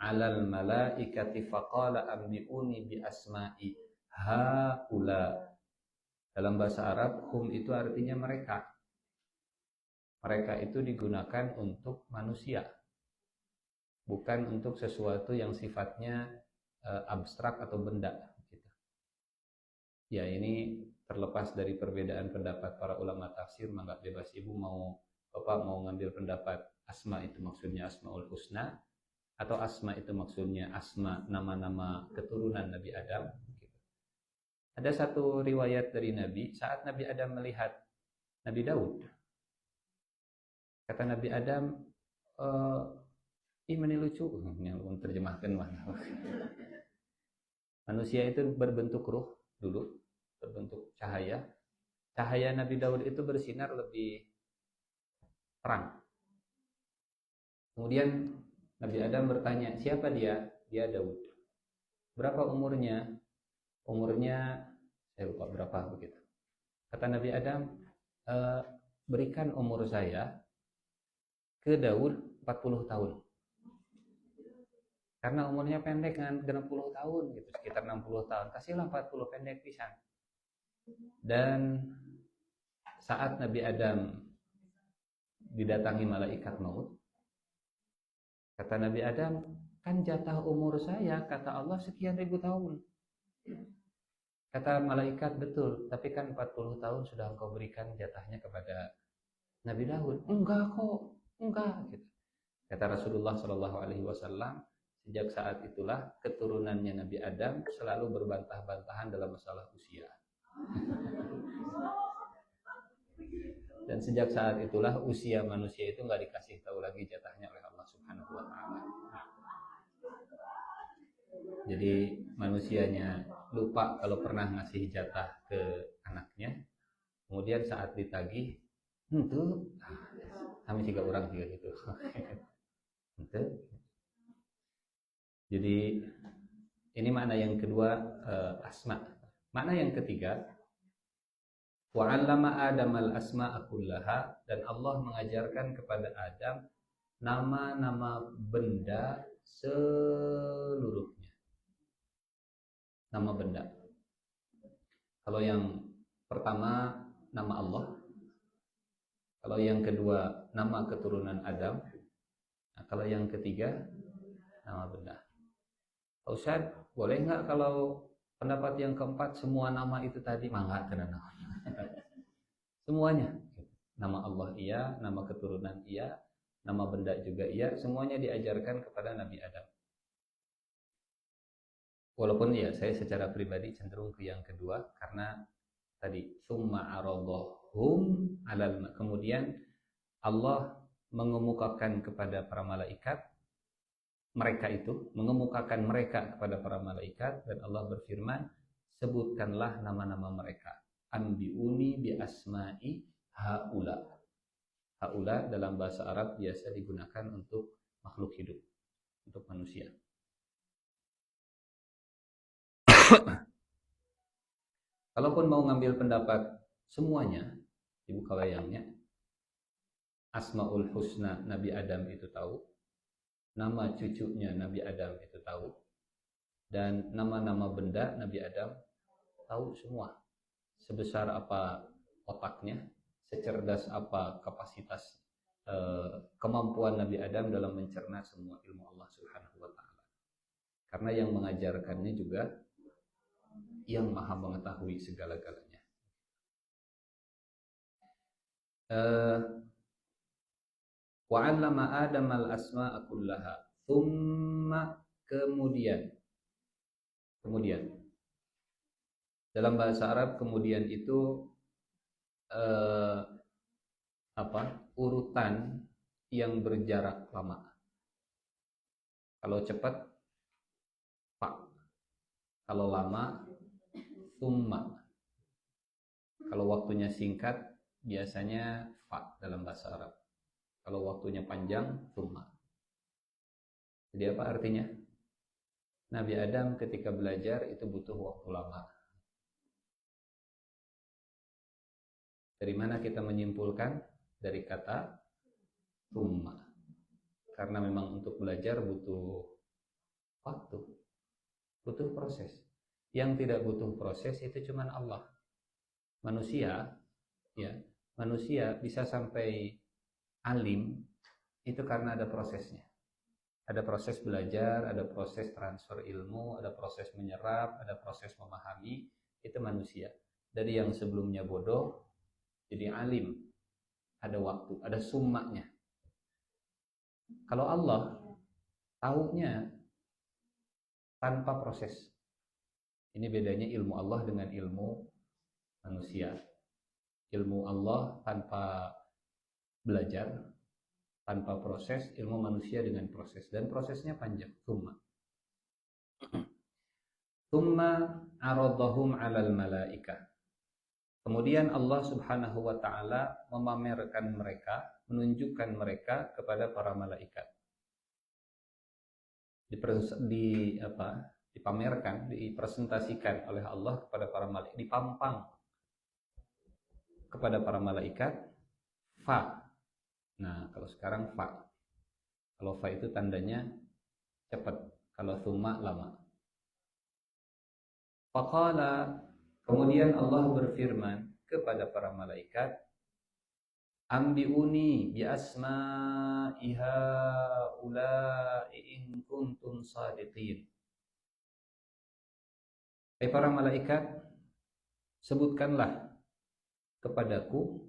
A: 'alal malaikati faqala ambi'uni bi asma'i haula." Dalam bahasa Arab, hum itu artinya mereka. Mereka itu digunakan untuk manusia, bukan untuk sesuatu yang sifatnya abstrak atau benda. Ya, ini terlepas dari perbedaan pendapat para ulama tafsir, maka bebas ibu mau ngambil pendapat asma itu maksudnya asmaul husna, atau asma itu maksudnya asma nama-nama keturunan Nabi Adam. Ada satu riwayat dari Nabi, saat Nabi Adam melihat Nabi Daud, kata Nabi Adam, ini lucu, yang terjemahkan mana? Manusia itu berbentuk ruh dulu, berbentuk cahaya. Cahaya Nabi Daud itu bersinar lebih terang. Kemudian Nabi Adam bertanya, siapa dia? Dia Daud. Berapa umurnya? Umurnya saya lupa berapa begitu. Kata Nabi Adam, berikan umur saya ke Daud 40 tahun. Karena umurnya pendek kan, 60 tahun gitu, sekitar 60 tahun. Kasihlah 40 pendek pisan. Dan saat Nabi Adam didatangi malaikat maut, kata Nabi Adam, kan jatah umur saya kata Allah sekian ribu tahun. Kata malaikat, betul, tapi kan 40 tahun sudah engkau berikan jatahnya kepada Nabi Daud. Enggak kok, enggak gitu. Kata Rasulullah SAW, sejak saat itulah keturunannya Nabi Adam selalu berbantah-bantahan dalam masalah usia. Dan sejak saat itulah usia manusia itu nggak dikasih tahu lagi jatahnya oleh Allah Subhanahu wa Ta'ala. Jadi manusianya lupa kalau pernah ngasih jatah ke anaknya. Kemudian saat ditagih, itu kami juga orang juga gitu. Jadi ini makna yang kedua, asma. Makna yang ketiga, wa 'allama Adamal asma'a kullaha, dan Allah mengajarkan kepada Adam nama-nama benda seluruhnya. Nama benda. Kalau yang pertama nama Allah, kalau yang kedua nama keturunan Adam, nah, kalau yang ketiga nama benda. Pak Ustadz, boleh nggak kalau pendapat yang keempat semua nama itu tadi? Mangga kena nama. Semuanya. Nama Allah iya, nama keturunan iya, nama benda juga iya, semuanya diajarkan kepada Nabi Adam. Walaupun ya saya secara pribadi cenderung ke yang kedua, karena tadi summa aradhahum alal, kemudian Allah mengemukakan kepada para malaikat, mereka itu mengemukakan mereka kepada para malaikat, dan Allah berfirman, sebutkanlah nama-nama mereka. Ambiuni bi asma'i haula. Haula dalam bahasa Arab biasa digunakan untuk makhluk hidup, untuk manusia. Kalaupun mau ngambil pendapat semuanya, ibu kawayangnya, Asmaul Husna Nabi Adam itu tahu, nama cucunya Nabi Adam itu tahu, dan nama-nama benda Nabi Adam tahu semua. Sebesar apa otaknya, secerdas apa kapasitas kemampuan Nabi Adam dalam mencerna semua ilmu Allah Subhanahu wa Ta'ala. Karena yang mengajarkannya juga yang maha mengetahui segala-galanya. eh, wa 'allama Adam al-asma'a kullaha. Tsumma, kemudian dalam bahasa Arab kemudian itu eh, urutan yang berjarak lama. Kalau cepat fa, kalau lama tsumma. Kalau waktunya singkat biasanya fa dalam bahasa Arab. Kalau waktunya panjang tsumma. Jadi apa artinya? Nabi Adam ketika belajar itu butuh waktu lama. Dari mana kita menyimpulkan? Dari kata tsumma. Karena memang untuk belajar butuh waktu, butuh proses. Yang tidak butuh proses itu cuma Allah. Manusia, ya, manusia bisa sampai alim itu karena ada prosesnya. Ada proses belajar, ada proses transfer ilmu, ada proses menyerap, ada proses memahami. Itu manusia. Dari yang sebelumnya bodoh jadi alim, ada waktu, ada summanya. Kalau Allah taunya tanpa proses. Ini bedanya ilmu Allah dengan ilmu manusia. Ilmu Allah tanpa belajar, tanpa proses, ilmu manusia dengan proses. Dan prosesnya panjang. Tsumma aradahum 'alal malaikah. Kemudian Allah Subhanahu wa taala memamerkan mereka, menunjukkan mereka kepada para malaikat. Dipamerkan, dipresentasikan oleh Allah kepada para malaikat, dipampang kepada para malaikat fa. Nah, kalau sekarang fa. Kalau fa itu tandanya cepat, kalau tsumma lama. Faqala, kemudian Allah berfirman kepada para malaikat, ambiuni bi asma'i haula'i in kuntum shadiqin. Hai para malaikat, sebutkanlah kepadaku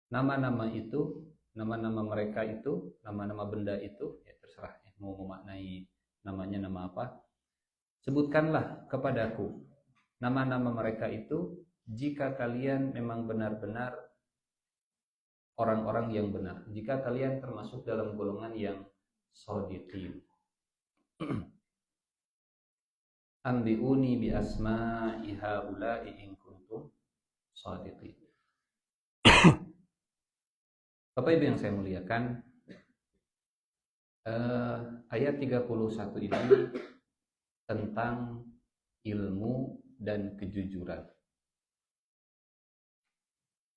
A: nama-nama itu, nama-nama mereka itu, nama-nama benda itu, ya terserah ya, mau memaknai namanya nama apa. Sebutkanlah kepadaku nama-nama mereka itu jika kalian memang benar-benar orang-orang yang benar, jika kalian termasuk dalam golongan yang shadiqin. Ambiuni bi asma'i haula'i in kuntum shadiqin. Bapak Ibu yang saya muliakan, ayat 31 ini tentang ilmu dan kejujuran.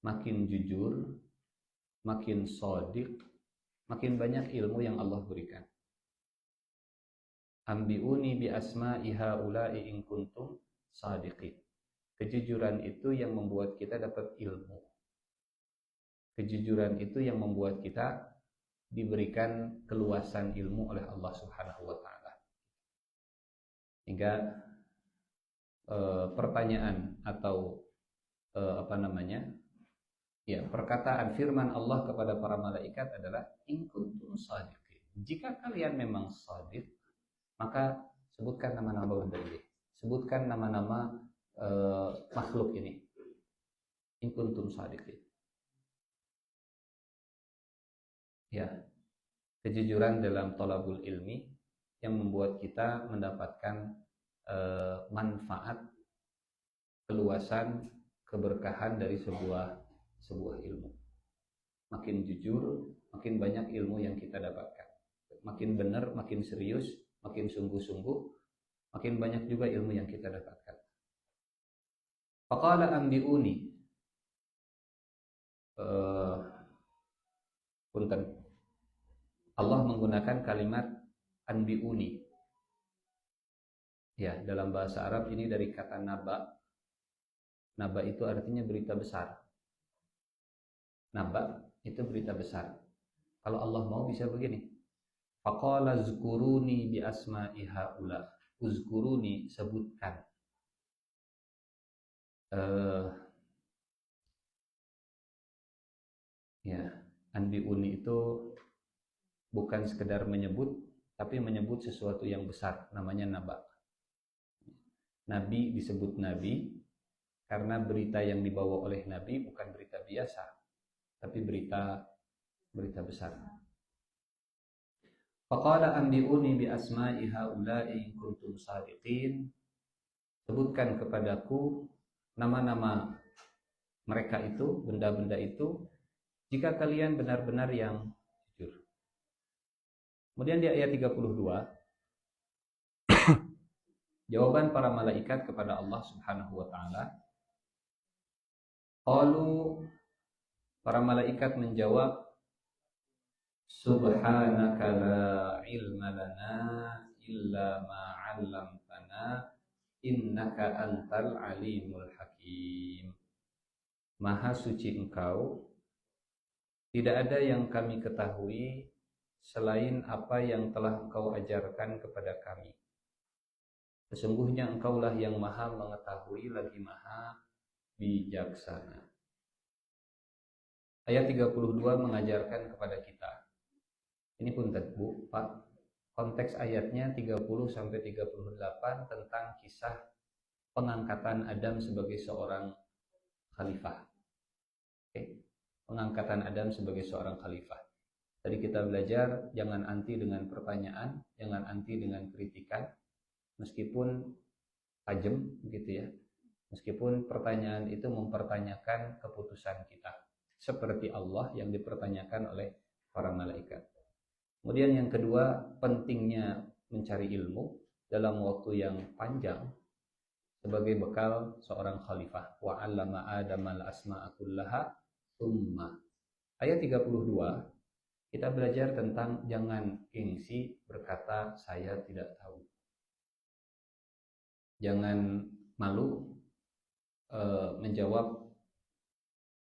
A: Makin jujur, makin shadiq, makin banyak ilmu yang Allah berikan. Ambiuni bi asma'i haula'i in kuntum shadiqin. Kejujuran itu yang membuat kita dapat ilmu. Kejujuran itu yang membuat kita diberikan keluasan ilmu oleh Allah Subhanahu wa taala. Hingga pertanyaan atau perkataan firman Allah kepada para malaikat adalah in kuntum shadiqin. Jika kalian memang shadiq, maka sebutkan nama-nama benda ini. Sebutkan nama-nama makhluk ini. In kuntum shadiqin. Ya, kejujuran dalam thalabul ilmi yang membuat kita mendapatkan manfaat, keluasan, keberkahan dari sebuah ilmu. Makin jujur, makin banyak ilmu yang kita dapatkan. Makin benar, makin serius, makin sungguh-sungguh, makin banyak juga ilmu yang kita dapatkan. Faqala ambiuni. Punten. Allah menggunakan kalimat anbiuni. Ya, dalam bahasa Arab ini dari kata naba. Naba itu artinya berita besar. Naba itu berita besar. Kalau Allah mau bisa begini. Faqala zkuruni bi asma'i haula. Uzkuruni, sebutkan. Ya, anbi'uni itu bukan sekedar menyebut, tapi menyebut sesuatu yang besar, namanya naba. Nabi disebut nabi karena berita yang dibawa oleh nabi bukan berita biasa, tapi berita besar. Faqala anbi'uni bi asma'i haula'i in kuntum shadiqin. Sebutkan kepadaku nama-nama mereka itu, benda-benda itu, jika kalian benar-benar yang jujur. Kemudian di ayat 32, jawaban para malaikat kepada Allah Subhanahu wa taala. Qalu, para malaikat menjawab, subhanaka la ilma lana illa ma 'allamtana innaka antal alimul hakim. Maha suci Engkau, tidak ada yang kami ketahui selain apa yang telah Engkau ajarkan kepada kami. Sesungguhnya Engkaulah yang maha mengetahui lagi maha bijaksana. Ayat 32 mengajarkan kepada kita. Ini pun Bu, Pak. Konteks ayatnya 30 sampai 38 tentang kisah pengangkatan Adam sebagai seorang khalifah. Oke. Pengangkatan Adam sebagai seorang khalifah. Tadi kita belajar jangan anti dengan pertanyaan, jangan anti dengan kritikan. Meskipun tajam gitu ya, meskipun pertanyaan itu mempertanyakan keputusan kita, seperti Allah yang dipertanyakan oleh para malaikat. Kemudian yang kedua, pentingnya mencari ilmu dalam waktu yang panjang sebagai bekal seorang khalifah. Wa 'allama Adama al-asma'a kullaha tsumma. Ayat 32 kita belajar tentang jangan gengsi berkata saya tidak tahu. Jangan malu menjawab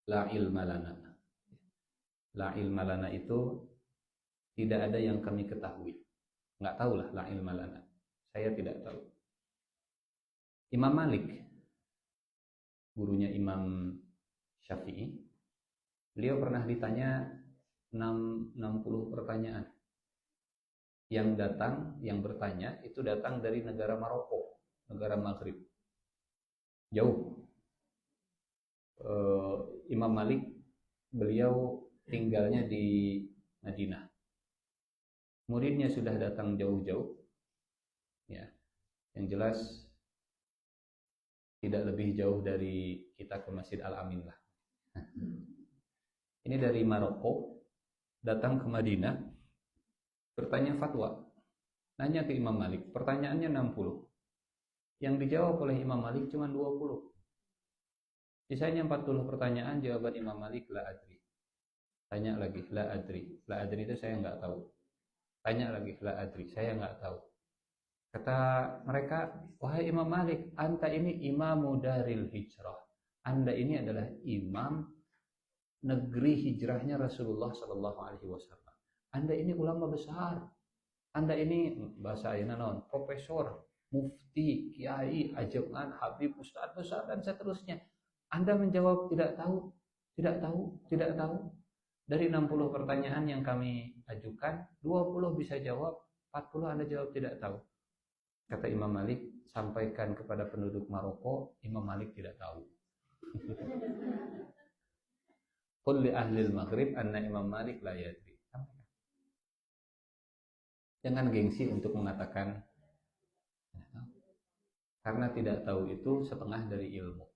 A: la ilma lana. La ilma lana itu tidak ada yang kami ketahui. Nggak tahulah la ilma lana. Saya tidak tahu. Imam Malik, gurunya Imam Syafi'i, beliau pernah ditanya 60 pertanyaan. Yang bertanya itu datang dari negara Maroko, negara Maghrib, jauh. Imam Malik, beliau tinggalnya di Madinah. Muridnya sudah datang jauh-jauh, ya. Yang jelas tidak lebih jauh dari kita ke Masjid Al-Amin lah. Ini dari Maroko datang ke Madinah, bertanya fatwa, nanya ke Imam Malik. Pertanyaannya 60. Yang dijawab oleh Imam Malik cuma 20. Sisanya 40 pertanyaan, jawaban Imam Malik la adri. Tanya lagi, la adri. La adri itu saya nggak tahu. Tanya lagi, la adri, saya nggak tahu. Kata mereka, wahai Imam Malik, anta ini imamu daril hijrah. Anda ini adalah imam negeri hijrahnya Rasulullah Sallallahu Alaihi Wasallam. Anda ini ulama besar. Anda ini bahasa ayana non, profesor, mufti, kiai, ajaban, habib, ustadz besar dan seterusnya. Anda menjawab tidak tahu, tidak tahu, tidak tahu. Dari 60 pertanyaan yang kami ajukan, 20 bisa jawab, 40 Anda jawab tidak tahu. Kata Imam Malik, sampaikan kepada penduduk Maroko, Imam Malik tidak tahu. Qul li ahlil Maghrib anna Imam Malik la yadri. Jangan gengsi untuk mengatakan karena tidak tahu itu setengah dari ilmu.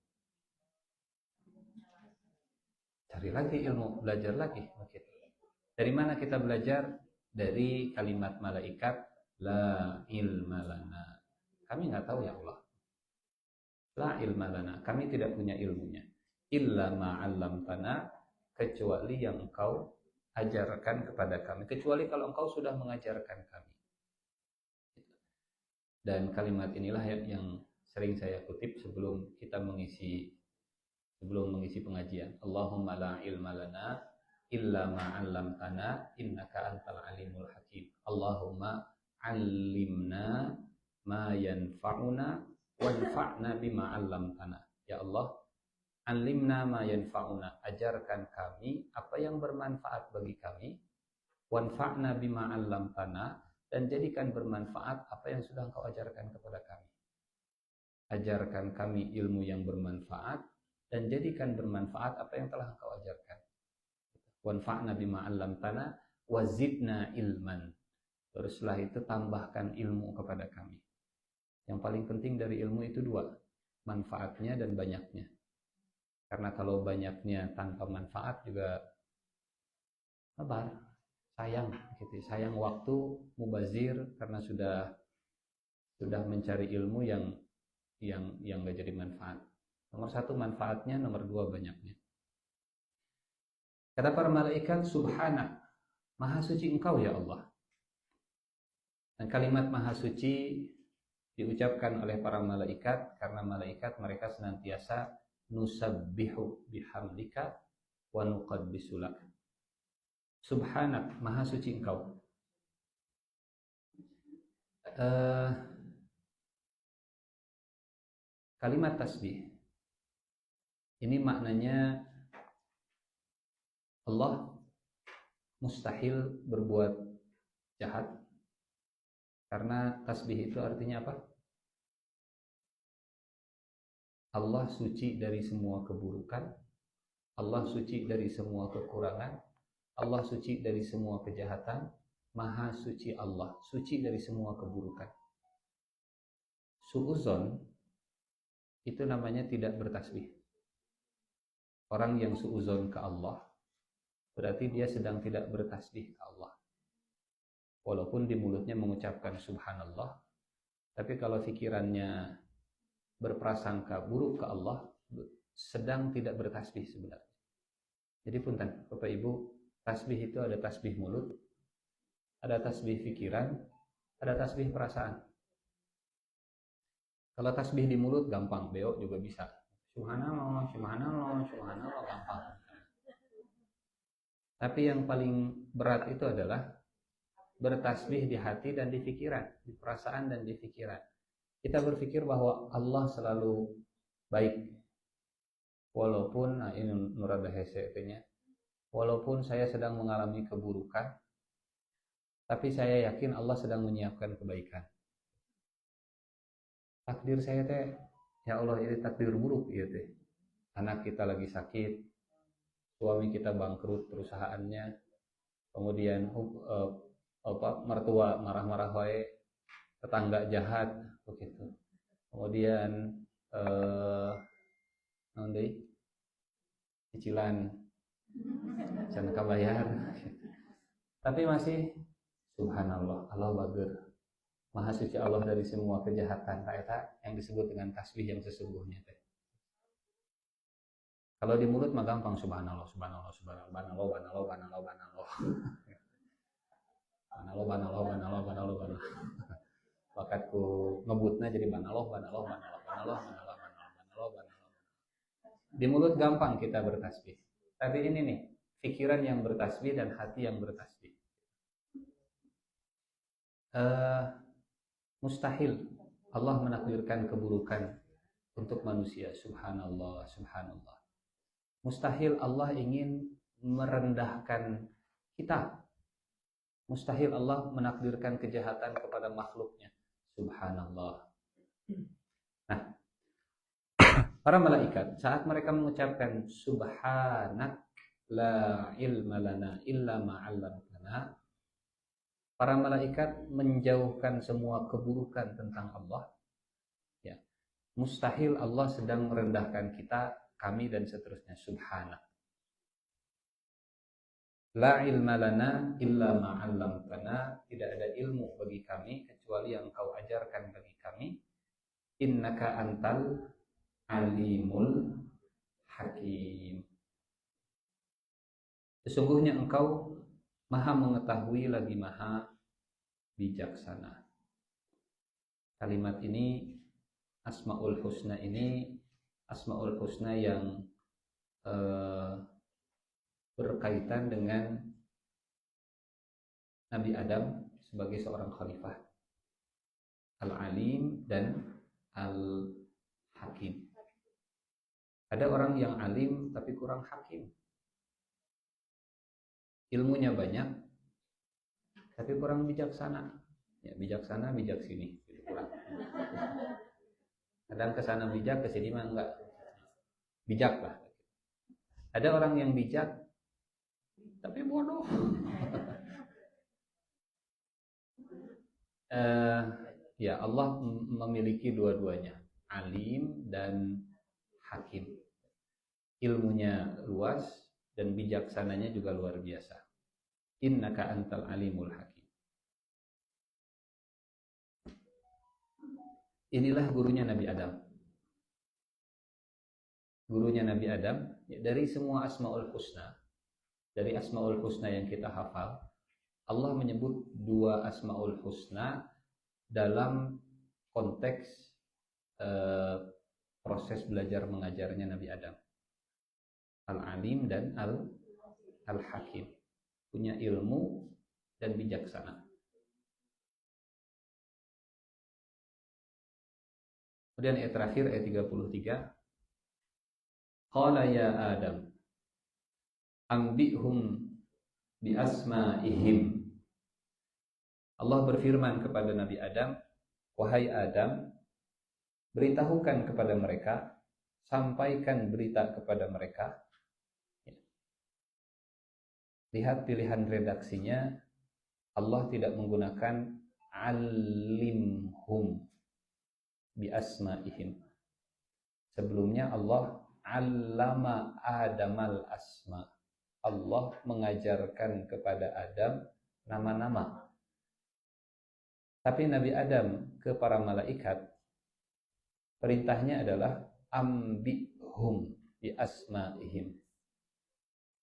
A: Cari lagi ilmu, belajar lagi. Dari mana kita belajar? Dari kalimat malaikat la ilma lana. Kami nggak tahu ya Allah. La ilma lana. Kami tidak punya ilmunya. Illa ma'allamtana, kecuali yang engkau ajarkan kepada kami. Kecuali kalau engkau sudah mengajarkan kami. Dan kalimat inilah yang sering saya kutip sebelum mengisi pengajian. Allahumma la ilma lana illa ma 'allamtana innaka antal alimul hakim. Allahumma 'allimna ma yanfa'una wanfa'na bima 'allamtana. Ya Allah, Alimna ma yanfa'una, ajarkan kami apa yang bermanfaat bagi kami, wanfa'na bima 'allamtana, dan jadikan bermanfaat apa yang sudah Engkau ajarkan kepada kami. Ajarkan kami ilmu yang bermanfaat dan jadikan bermanfaat apa yang telah Engkau ajarkan. Wanfa'na bima 'allamtana wazidna ilman. Terus setelah itu tambahkan ilmu kepada kami. Yang paling penting dari ilmu itu dua, manfaatnya dan banyaknya. Karena kalau banyaknya tanpa manfaat juga sayang gitu. Sayang waktu, mubazir karena sudah mencari ilmu yang enggak jadi manfaat. Nomor satu manfaatnya, nomor dua banyaknya. Kata para malaikat, subhanak, maha suci Engkau ya Allah. Dan kalimat maha suci diucapkan oleh para malaikat karena malaikat mereka senantiasa nusabbihu bihamdika wa nuqaddisu lak. Subhanak, maha suci Engkau. Kalimat tasbih ini maknanya Allah mustahil berbuat jahat, karena tasbih itu artinya apa? Allah suci dari semua keburukan, Allah suci dari semua kekurangan, Allah suci dari semua kejahatan, maha suci Allah, suci dari semua keburukan. Su'uzon itu namanya tidak bertasbih. Orang yang su'uzon ke Allah berarti dia sedang tidak bertasbih ke Allah. Walaupun di mulutnya mengucapkan subhanallah, tapi kalau pikirannya berprasangka buruk ke Allah, sedang tidak bertasbih sebenarnya. Jadi punten, Bapak Ibu, tasbih itu ada tasbih mulut, ada tasbih pikiran, ada tasbih perasaan. Kalau tasbih di mulut gampang, beo juga bisa. Subhanallah, subhanallah, subhanallah, gampang. Tapi yang paling berat itu adalah bertasbih di hati dan di pikiran, di perasaan dan di pikiran. Kita berpikir bahwa Allah selalu baik. Walaupun, nah ini nurada hese-nya, walaupun saya sedang mengalami keburukan, tapi saya yakin Allah sedang menyiapkan kebaikan. Takdir saya teh, ya Allah ini takdir buruk ya teh. Anak kita lagi sakit, suami kita bangkrut perusahaannya, kemudian mertua marah-marah wae, tetangga jahat begitu. Kemudian cicilan jangan kabayar. Tapi masih subhanallah, Allah bager. Maha suci Allah dari semua kejahatan, eta yang disebut dengan tasbih yang sesungguhnya teh. Kalau di mulut mah gampang subhanallah, subhanallah, subhanallah, banallah, banallah, banallah, banallah. Banallah, banallah, banallah, banallah, banallah. Bakatku ngebutna jadi banallah, banallah, banallah, banallah, banallah, banallah, banallah, banallah. Di mulut gampang kita bertasbih. Tapi ini nih, pikiran yang bertasbih dan hati yang bertasbih. Mustahil Allah menakdirkan keburukan untuk manusia. Subhanallah, subhanallah. Mustahil Allah ingin merendahkan kita. Mustahil Allah menakdirkan kejahatan kepada makhluknya. Subhanallah. Nah, para malaikat saat mereka mengucapkan subhanak la ilma lana illa ma 'allamtana, para malaikat menjauhkan semua keburukan tentang Allah. Ya. Mustahil Allah sedang merendahkan kita, kami dan seterusnya. Subhanak. La ilma lana illa ma 'allamtana, tidak ada ilmu bagi kami kecuali yang Engkau ajarkan bagi kami. Innaka antal alimul hakim. Sesungguhnya Engkau Maha mengetahui lagi Maha bijaksana. Kalimat ini, Asmaul Husna ini, Asmaul Husna yang berkaitan dengan Nabi Adam sebagai seorang khalifah, Al-Alim dan Al-Hakim. Ada orang yang alim tapi kurang hakim. Ilmunya banyak tapi kurang bijaksana. Ya, bijaksana bijak sini, kurang. Kadang kesana bijak, kesini mah enggak. Bijak lah. Ada orang yang bijak tapi bodoh. Ya, Allah memiliki dua-duanya, alim dan hakim. Ilmunya luas dan bijaksananya juga luar biasa. Innaka antal alimul hakim. Inilah gurunya Nabi Adam. Gurunya Nabi Adam, dari semua asmaul husna, dari asmaul husna yang kita hafal, Allah menyebut dua asmaul husna dalam konteks proses belajar mengajarnya Nabi Adam. Al-alim dan al-hakim. Punya ilmu dan bijaksana. Kemudian ayat terakhir, ayat 33. Qala ya Adam, ambihum bi asma'ihim. Allah berfirman kepada Nabi Adam, wahai Adam, beritahukan kepada mereka, sampaikan berita kepada mereka. Lihat pilihan redaksinya, Allah tidak menggunakan alimhum bi asma'ihim. Sebelumnya Allah allama Adamal asma. Allah mengajarkan kepada Adam nama-nama. Tapi Nabi Adam ke para malaikat, perintahnya adalah ambihum bi asma'ihim.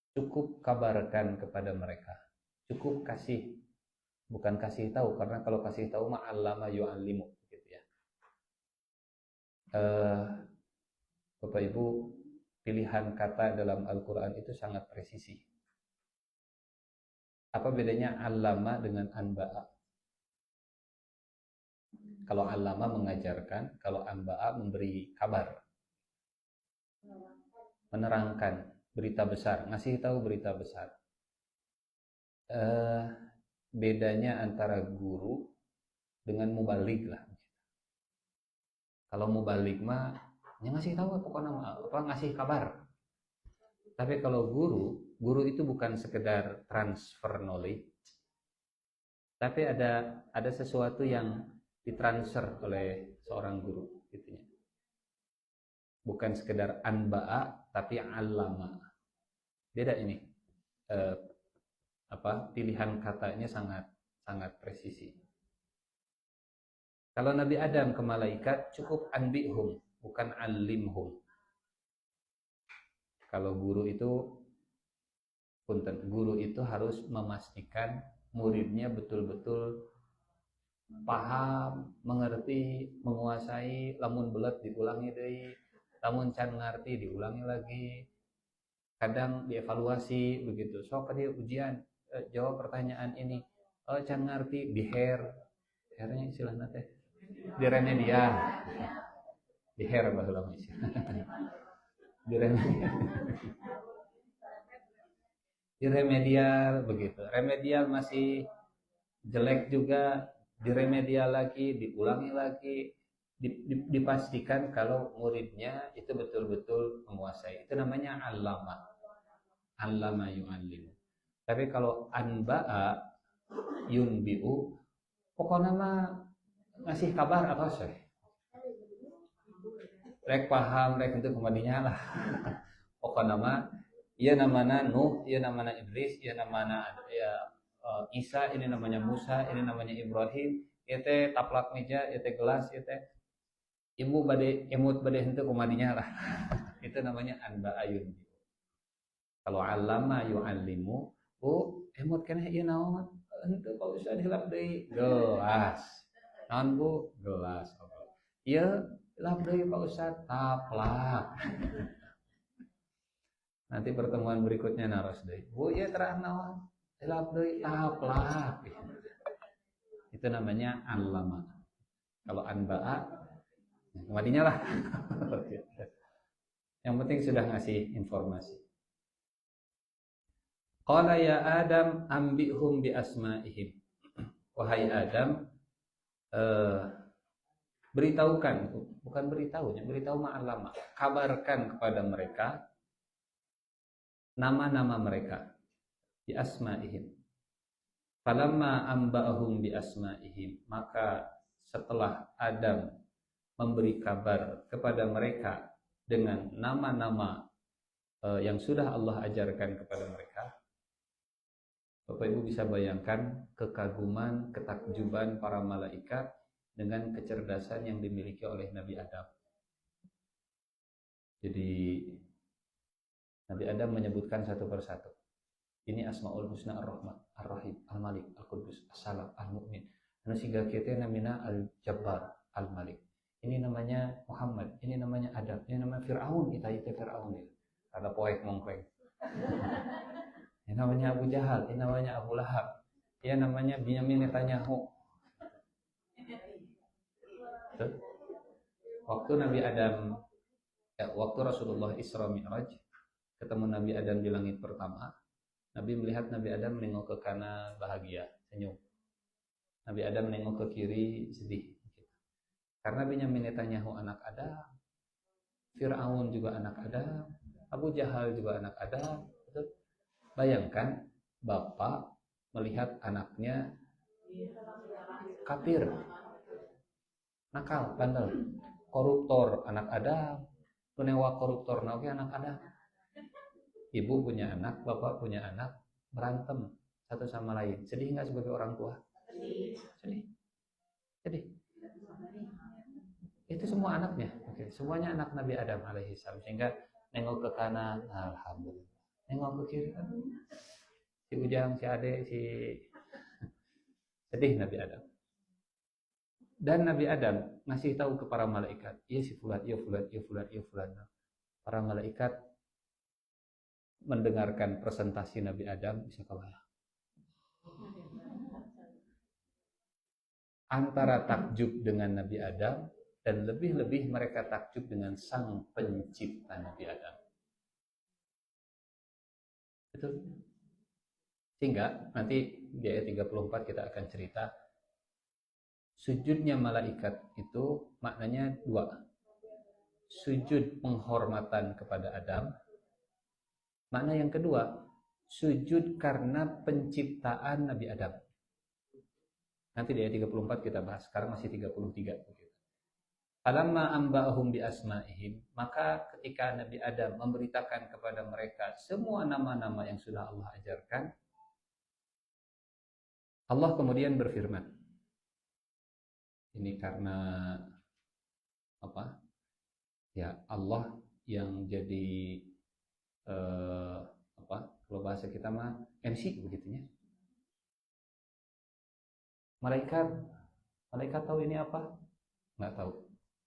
A: Cukup kabarkan kepada mereka. Cukup kasih. Bukan kasih tahu, karena kalau kasih tahu ma'allama yu'allimu gitu ya. Bapak Ibu, pilihan kata dalam Al-Quran itu sangat presisi. Apa bedanya allama dengan anba'a? Kalau allama mengajarkan, kalau anba'a memberi kabar, menerangkan berita besar, ngasih tahu berita besar. Bedanya antara guru dengan mubalig lah. Kalau mubalig mah yang ngasih tahu pokoknya apa, ngasih kabar. Tapi kalau guru itu bukan sekedar transfer knowledge, tapi ada sesuatu yang ditransfer oleh seorang guru gitu ya. Bukan sekedar anba'a tapi allama. Beda ini. Pilihan katanya sangat presisi. Kalau Nabi Adam ke malaikat cukup anbihum, bukan alimhum. Kalau guru itu harus memastikan muridnya betul-betul paham, mengerti, menguasai. Lamun belet diulangi deui, lamun can ngarti diulangi lagi. Kadang dievaluasi begitu. Sok dia ujian, jawab pertanyaan ini. Oh, can ngarti diher. Hernya istilahna teh. Di remedial. Diher baheula mah istilah. Di remedial begitu. Remedial masih jelek juga, di remedial lagi, diulangi lagi, dipastikan kalau muridnya itu betul-betul menguasai. Itu namanya allama yu'allim. Tapi kalau anba'a yunbi'u, pokoknya mah ngasih kabar apa sih? Rek paham, rek itu kemadinya lah. Pokoknya mah ieu namana Nuh, ieu namana Idris, ieu namana Isa, ini namanya Musa, ini namanya Ibrahim, ieu teh taplak meja, ieu teh gelas, ieu teh ibu bade emut bade henteu kumadinya lah. Itu namanya anba'ayun. Kalau allama yu'allimu, emut keneh ieu naon? Henteu Pak Ustaz hilap deui. Gelas. Naon Bu? Gelas. Ieu hilap deui Pak Ustaz, taplak. Nanti pertemuan berikutnya naros deui. Bu, ieu terang naon? Hilap deui, taplak. Itu namanya allama. Kalau anba'a, kemadinya lah. Yang penting sudah ngasih informasi. Qala ya Adam ambihum bi asma'ihim. Wahai Adam, beritahukan, bukan beritahunya, beritahu ma'alama, kabarkan kepada mereka nama-nama mereka bi asma'ihim. Falamma amba'ahum bi asma'ihim, maka setelah Adam memberi kabar kepada mereka dengan nama-nama yang sudah Allah ajarkan kepada mereka, Bapak Ibu bisa bayangkan kekaguman, ketakjuban para malaikat dengan kecerdasan yang dimiliki oleh Nabi Adam. Jadi Nabi Adam menyebutkan satu persatu. Ini Asmaul Husna Ar-Rahman, Ar-Rahim, Al-Malik, Al-Qudus, As-Salam, Al-Mu'min. Anu siga kieu namina Al-Jabbar, Al-Malik. Ini namanya Muhammad, ini namanya Adam, ini namanya Fir'aun, kita itu Fir'aun ya. Ada poek mongkleng. Ini namanya Abu Jahal, ini namanya Abu Lahab. Ini namanya Binyamin Netanyahu. Waktu Nabi Adam, waktu Rasulullah Isra Mi'raj ketemu Nabi Adam di langit pertama, Nabi melihat Nabi Adam menengok ke kanan bahagia, senyum. Nabi Adam menengok ke kiri sedih. Karena Binyamin Netanyahu anak Adam, Fir'aun juga anak Adam, Abu Jahal juga anak Adam. Bayangkan bapak melihat anaknya kafir, nakal, bandel, koruptor, anak Adam, penewa koruptor, oke anak Adam. Ibu punya anak, bapak punya anak, berantem satu sama lain. Sedih nggak sebagai orang tua? Sedih. Sedih. Itu semua anaknya. Oke, semuanya anak Nabi Adam alaihissalam. Sehingga nengok ke kanan, alhamdulillah. Nengok ke kiri, si Ujang, si Ade, si sedih Nabi Adam. Dan Nabi Adam ngasih tahu ke para malaikat, iya si fulan, iya fulan, iya fulan, iya fulan. Para malaikat mendengarkan presentasi Nabi Adam bisa kalah. Antara takjub dengan Nabi Adam dan lebih-lebih mereka takjub dengan sang pencipta Nabi Adam. Betul? Sehingga nanti di ayat 34 kita akan cerita sujudnya malaikat itu maknanya dua. Sujud penghormatan kepada Adam. Makna yang kedua, sujud karena penciptaan Nabi Adam. Nanti di ayat 34 kita bahas, sekarang masih 33. Falamma amba'ahum bi asma'ihim, maka ketika Nabi Adam memberitakan kepada mereka semua nama-nama yang sudah Allah ajarkan, Allah kemudian berfirman. Ini karena apa? Ya, Allah yang jadi kalau bahasa kita mah MC begitunya. Malaikat tahu ini apa? Nggak tahu.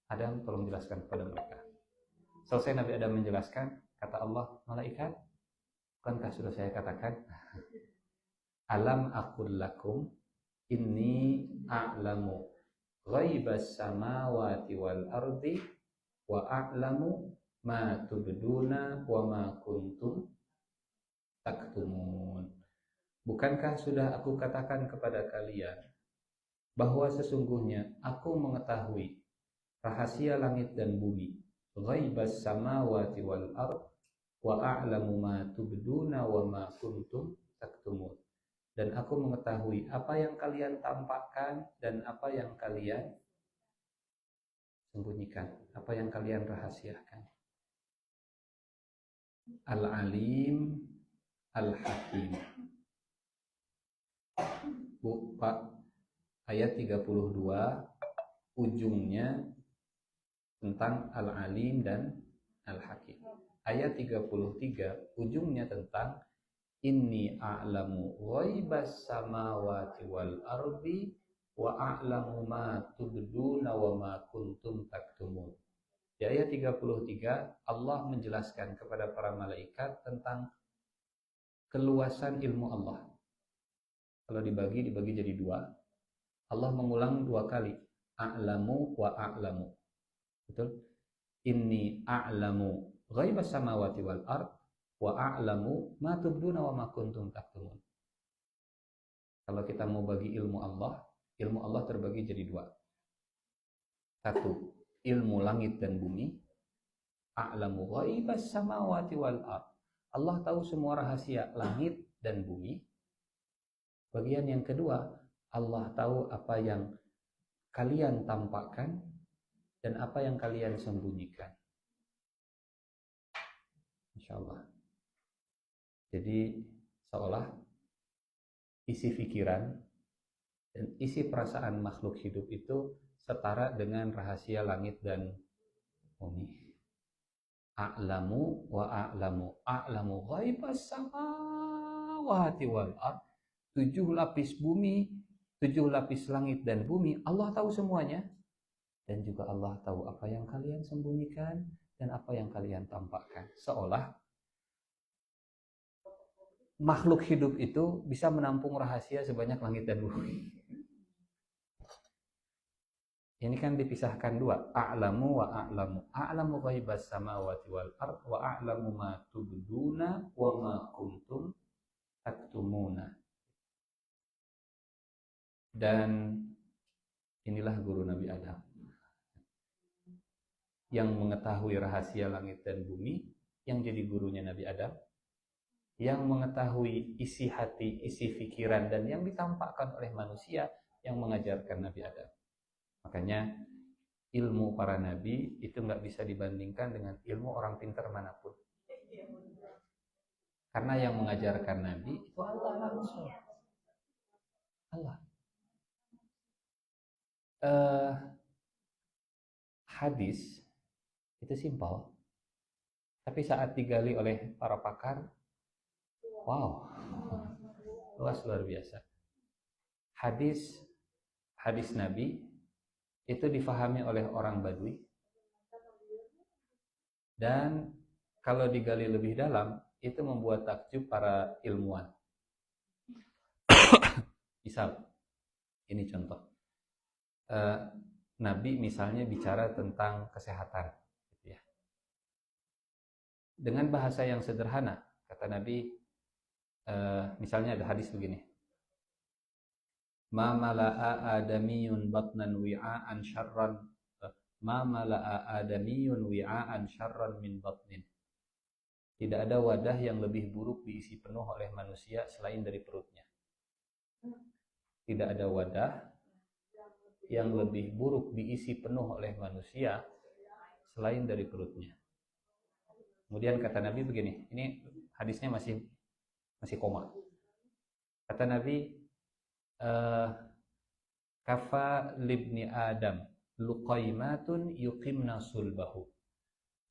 A: Adam tolong jelaskan kepada mereka. Selesai Nabi Adam menjelaskan, kata Allah, malaikat, bukankah sudah saya katakan? Alam aqul lakum inni a'lamu ghaibas samawati wal ardi wa a'lamu ma tubduna wa ma kuntum taktumun. Bukankah sudah aku katakan kepada kalian bahwa sesungguhnya aku mengetahui rahasia langit dan bumi, ghaibas samawati wal ard wa a'lamu ma tubduna wa ma kuntum taktumun. Dan aku mengetahui apa yang kalian tampakkan dan apa yang kalian sembunyikan, apa yang kalian rahasiakan. Al-Alim Al-Hakim. Bu, Pak, ayat 32 ujungnya tentang Al-Alim dan Al-Hakim. Ayat 33 ujungnya tentang Inni a'lamu ghaibas samawati wal ardi wa a'lamu ma tubduna wa ma kuntum taktumun. Di ayat 33 Allah menjelaskan kepada para malaikat tentang keluasan ilmu Allah. Kalau dibagi jadi dua. Allah mengulang dua kali, a'lamu wa a'lamu. Betul? Inni a'lamu ghaibas samawati wal ard wa a'lamu ma tubduna wa ma kuntum taktumun. Kalau kita mau bagi ilmu Allah terbagi jadi dua. Satu, ilmu langit dan bumi. A'lamu ghaibas samawati wal ard. Allah tahu semua rahasia langit dan bumi. Bagian yang kedua, Allah tahu apa yang kalian tampakkan dan apa yang kalian sembunyikan. Insyaallah. Jadi seolah isi pikiran dan isi perasaan makhluk hidup itu setara dengan rahasia langit dan bumi. A'lamu wa a'lamu. A'lamu ghaibas samawati wal ard. 7 lapis bumi, 7 lapis langit dan bumi, Allah tahu semuanya. Dan juga Allah tahu apa yang kalian sembunyikan dan apa yang kalian tampakkan. Seolah makhluk hidup itu bisa menampung rahasia sebanyak langit dan bumi. Ini kan dipisahkan dua, a'lamu wa a'lamu. A'lamu ghaibas samawati wal ard wa a'lamu ma tubduna wa ma kuntum taktumuna. Dan inilah guru Nabi Adam yang mengetahui rahasia langit dan bumi, yang jadi gurunya Nabi Adam, yang mengetahui isi hati, isi pikiran, dan yang ditampakkan oleh manusia, yang mengajarkan Nabi Adam. Makanya ilmu para nabi itu nggak bisa dibandingkan dengan ilmu orang pintar manapun. Karena yang mengajarkan nabi itu Allah langsung. Allah. Hadis itu simpel, tapi saat digali oleh para pakar, wow, luar biasa. Hadis Nabi itu difahami oleh orang Badui, dan kalau digali lebih dalam itu membuat takjub para ilmuwan. Misal, ini contoh. Nabi misalnya bicara tentang kesehatan, gitu ya. Dengan bahasa yang sederhana, kata Nabi, misalnya ada hadis begini: ma mala'a adamiyun batnan wi'aan syarran ma mala'a adamiyun wi'aan syarran min batnin. Tidak ada wadah yang lebih buruk diisi penuh oleh manusia selain dari perutnya. Tidak ada wadah yang lebih buruk diisi penuh oleh manusia selain dari perutnya. Kemudian kata Nabi begini, ini hadisnya masih koma. Kata Nabi, kafa libni Adam luqaimatun yuqimna sulbahu.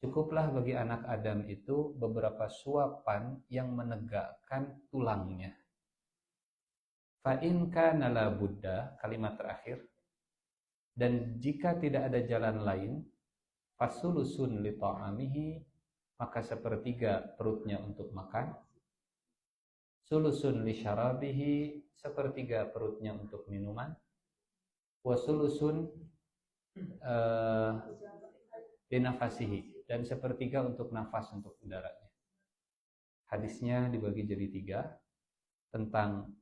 A: Cukuplah bagi anak Adam itu beberapa suapan yang menegakkan tulangnya. Fa in kana la budda, kalimat terakhir, dan jika tidak ada jalan lain, fasulusun li ta'amihi, maka sepertiga perutnya untuk makan, sulusun li syarabihi, sepertiga perutnya untuk minuman, wasulusun linafasihi, dan sepertiga untuk nafas, untuk udaranya. Hadisnya dibagi jadi 3 tentang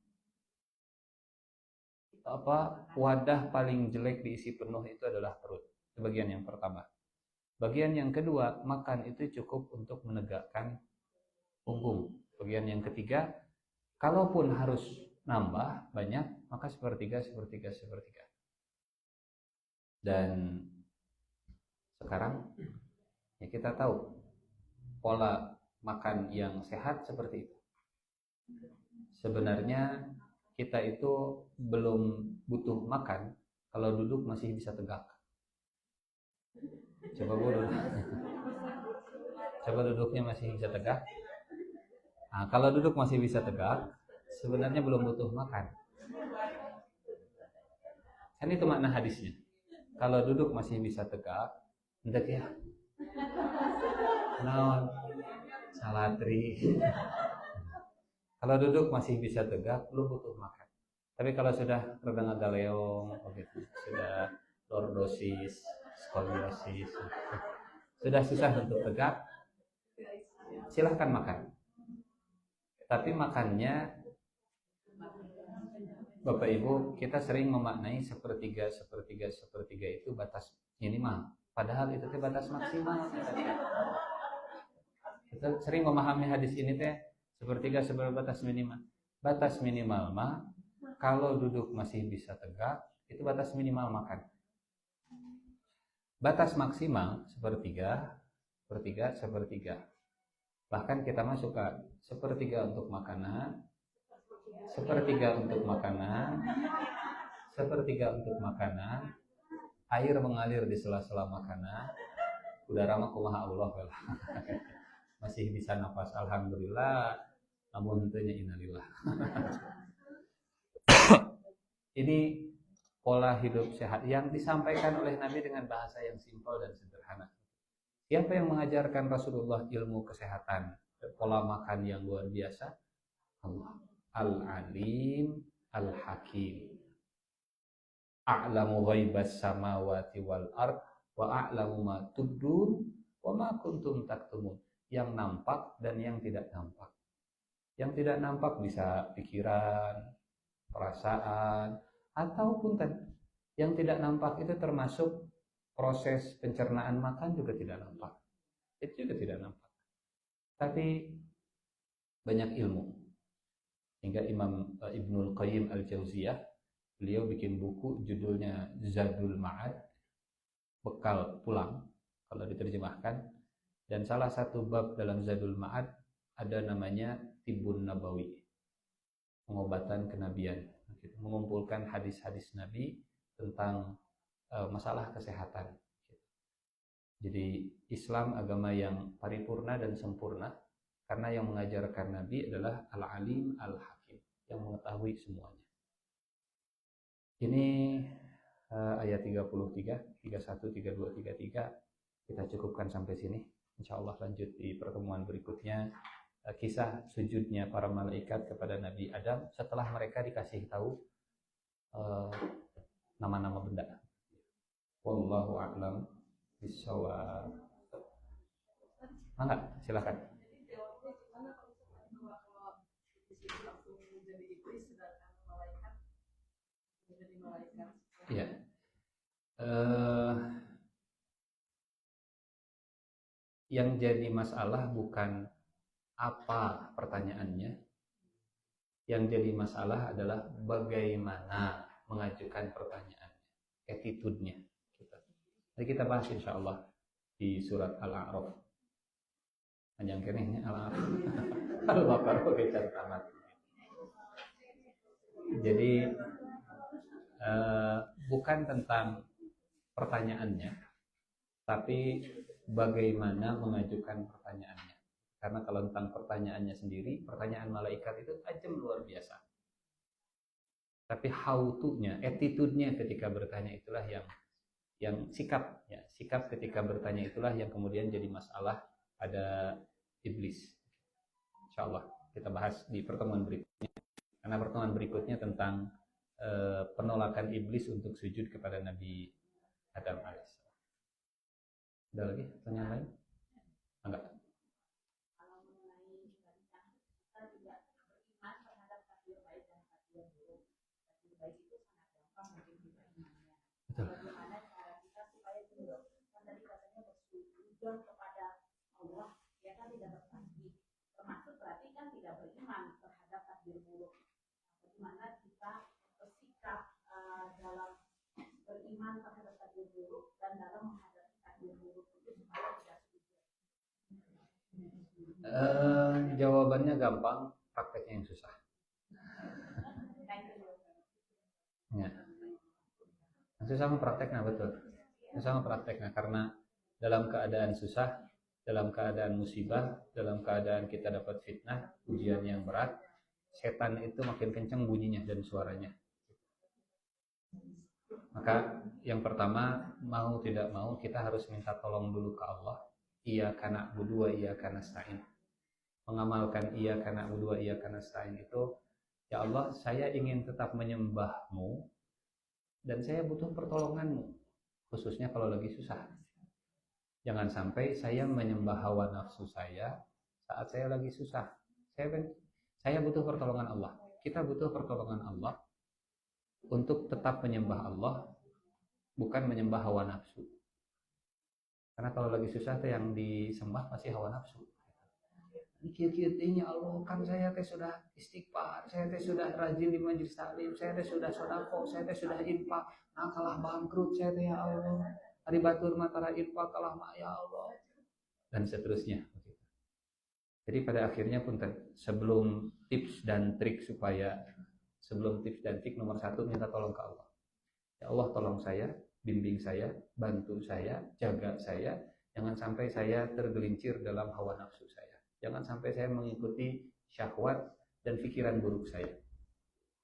A: wadah paling jelek diisi penuh itu adalah perut. Itu bagian yang pertama. Bagian yang kedua, makan itu cukup untuk menegakkan punggung. Bagian yang ketiga, kalaupun harus nambah banyak, maka sepertiga. Dan sekarang ya kita tahu pola makan yang sehat seperti itu. Sebenarnya kita itu belum butuh makan kalau duduk masih bisa tegak. Coba duduknya masih bisa tegak. Nah, kalau duduk masih bisa tegak, sebenarnya belum butuh makan. Kan itu makna hadisnya. Kalau duduk masih bisa tegak, hendak ya. Naon salatri. Kalau duduk masih bisa tegak, belum butuh makan. Tapi kalau sudah rada ngagaleong, begitu, sudah lordosis, skoliosis, sudah susah untuk tegak, silahkan makan. Tapi makannya, Bapak Ibu, kita sering memaknai sepertiga itu batas minimal. Padahal itu batas maksimal. Kita sering memahami hadis ini sepertiga sebagai batas minimal. Batas minimal mah kalau duduk masih bisa tegak, itu batas minimal makan. Batas maksimal sepertiga. Bahkan kita masuk ke sepertiga untuk makanan, air mengalir di sela-sela makanan, udara mah kumaha Allah masih bisa nafas alhamdulillah, namun tentunya innalillah. Ini pola hidup sehat yang disampaikan oleh Nabi dengan bahasa yang simpel dan sederhana. Siapa yang mengajarkan Rasulullah ilmu kesehatan, pola makan yang luar biasa? Allah, Al-Alim, Al-Hakim. A'lamu ghaibas samawati wal ard wa a'lamu ma tubdun wa ma kuntum taktumun. Yang nampak dan yang tidak nampak. Yang tidak nampak bisa pikiran, perasaan, ataupun yang tidak nampak itu termasuk proses pencernaan makan juga tidak nampak. Itu juga tidak nampak. Tapi banyak ilmu. Hingga Imam Ibnul Qayyim Al-Jauziyah, beliau bikin buku judulnya Zadul Ma'ad, bekal pulang kalau diterjemahkan. Dan salah satu bab dalam Zadul Ma'ad ada namanya Tibbun Nabawi, pengobatan kenabian, mengumpulkan hadis-hadis Nabi tentang masalah kesehatan. Jadi Islam agama yang paripurna dan sempurna karena yang mengajarkan Nabi adalah Al-Alim Al-Hakim, yang mengetahui semuanya. Ini ayat 33, 31, 32, 33 kita cukupkan sampai sini. Insya Allah lanjut di pertemuan berikutnya, kisah sujudnya para malaikat kepada Nabi Adam setelah mereka dikasih tahu nama-nama benda. Wallahu a'lam bishawab. Mangga, silakan. Iya. Yang jadi masalah bukan apa pertanyaannya. Yang jadi masalah adalah bagaimana mengajukan pertanyaannya, attitude-nya. Jadi kita bahas insya Allah di surat Al-A'raf. Panjang kenehnya Al-A'raf. Al-Baqarah bicara tamat. Jadi bukan tentang pertanyaannya, tapi bagaimana mengajukan pertanyaannya. Karena kalau tentang pertanyaannya sendiri, pertanyaan malaikat itu tajam luar biasa. Tapi how to-nya, attitude-nya ketika bertanya itulah yang sikap ketika bertanya itulah yang kemudian jadi masalah pada iblis. Insya Allah kita bahas di pertemuan berikutnya. Karena pertemuan berikutnya tentang penolakan iblis untuk sujud kepada Nabi Adam AS. Ada lagi pertanyaan lain? Enggak. Betul.
B: Kepada Allah, ya kan tidak bertakbir. Termasuk berarti kan tidak beriman terhadap takdir buruk. Bagaimana kita bersikap dalam beriman terhadap takdir buruk dan dalam menghadapi takdir buruk itu supaya tidak sujud.
A: Jawabannya gampang, prakteknya yang susah. Ya. Susah memprakteknya, betul. Susah memprakteknya karena dalam keadaan susah, dalam keadaan musibah, dalam keadaan kita dapat fitnah, ujian yang berat, setan itu makin kencang bunyinya dan suaranya. Maka yang pertama, mau tidak mau kita harus minta tolong dulu ke Allah. Iyyaka na'budu wa iyyaka nasta'in. Mengamalkan iyyaka na'budu wa iyyaka nasta'in itu, ya Allah, saya ingin tetap menyembah-Mu dan saya butuh pertolongan-Mu, khususnya kalau lagi susah. Jangan sampai saya menyembah hawa nafsu saya saat saya lagi susah. Saya butuh pertolongan Allah. Kita butuh pertolongan Allah untuk tetap menyembah Allah, bukan menyembah hawa nafsu. Karena kalau lagi susah tuh yang disembah pasti hawa nafsu. Kieu-kieu Allah, kan saya teh sudah istighfar, saya teh sudah rajin di majelis taklim, saya teh sudah sedekah, saya teh sudah infak, nah kalah bangkrut saya teh ya Allah. Ari batur matara infak kalah mah ya Allah. Dan seterusnya. Jadi pada akhirnya pun sebelum tips dan trik nomor 1 minta tolong ke Allah. Ya Allah tolong saya, bimbing saya, bantu saya, jaga saya, jangan sampai saya tergelincir dalam hawa nafsu saya. Jangan sampai saya mengikuti syahwat dan pikiran buruk saya.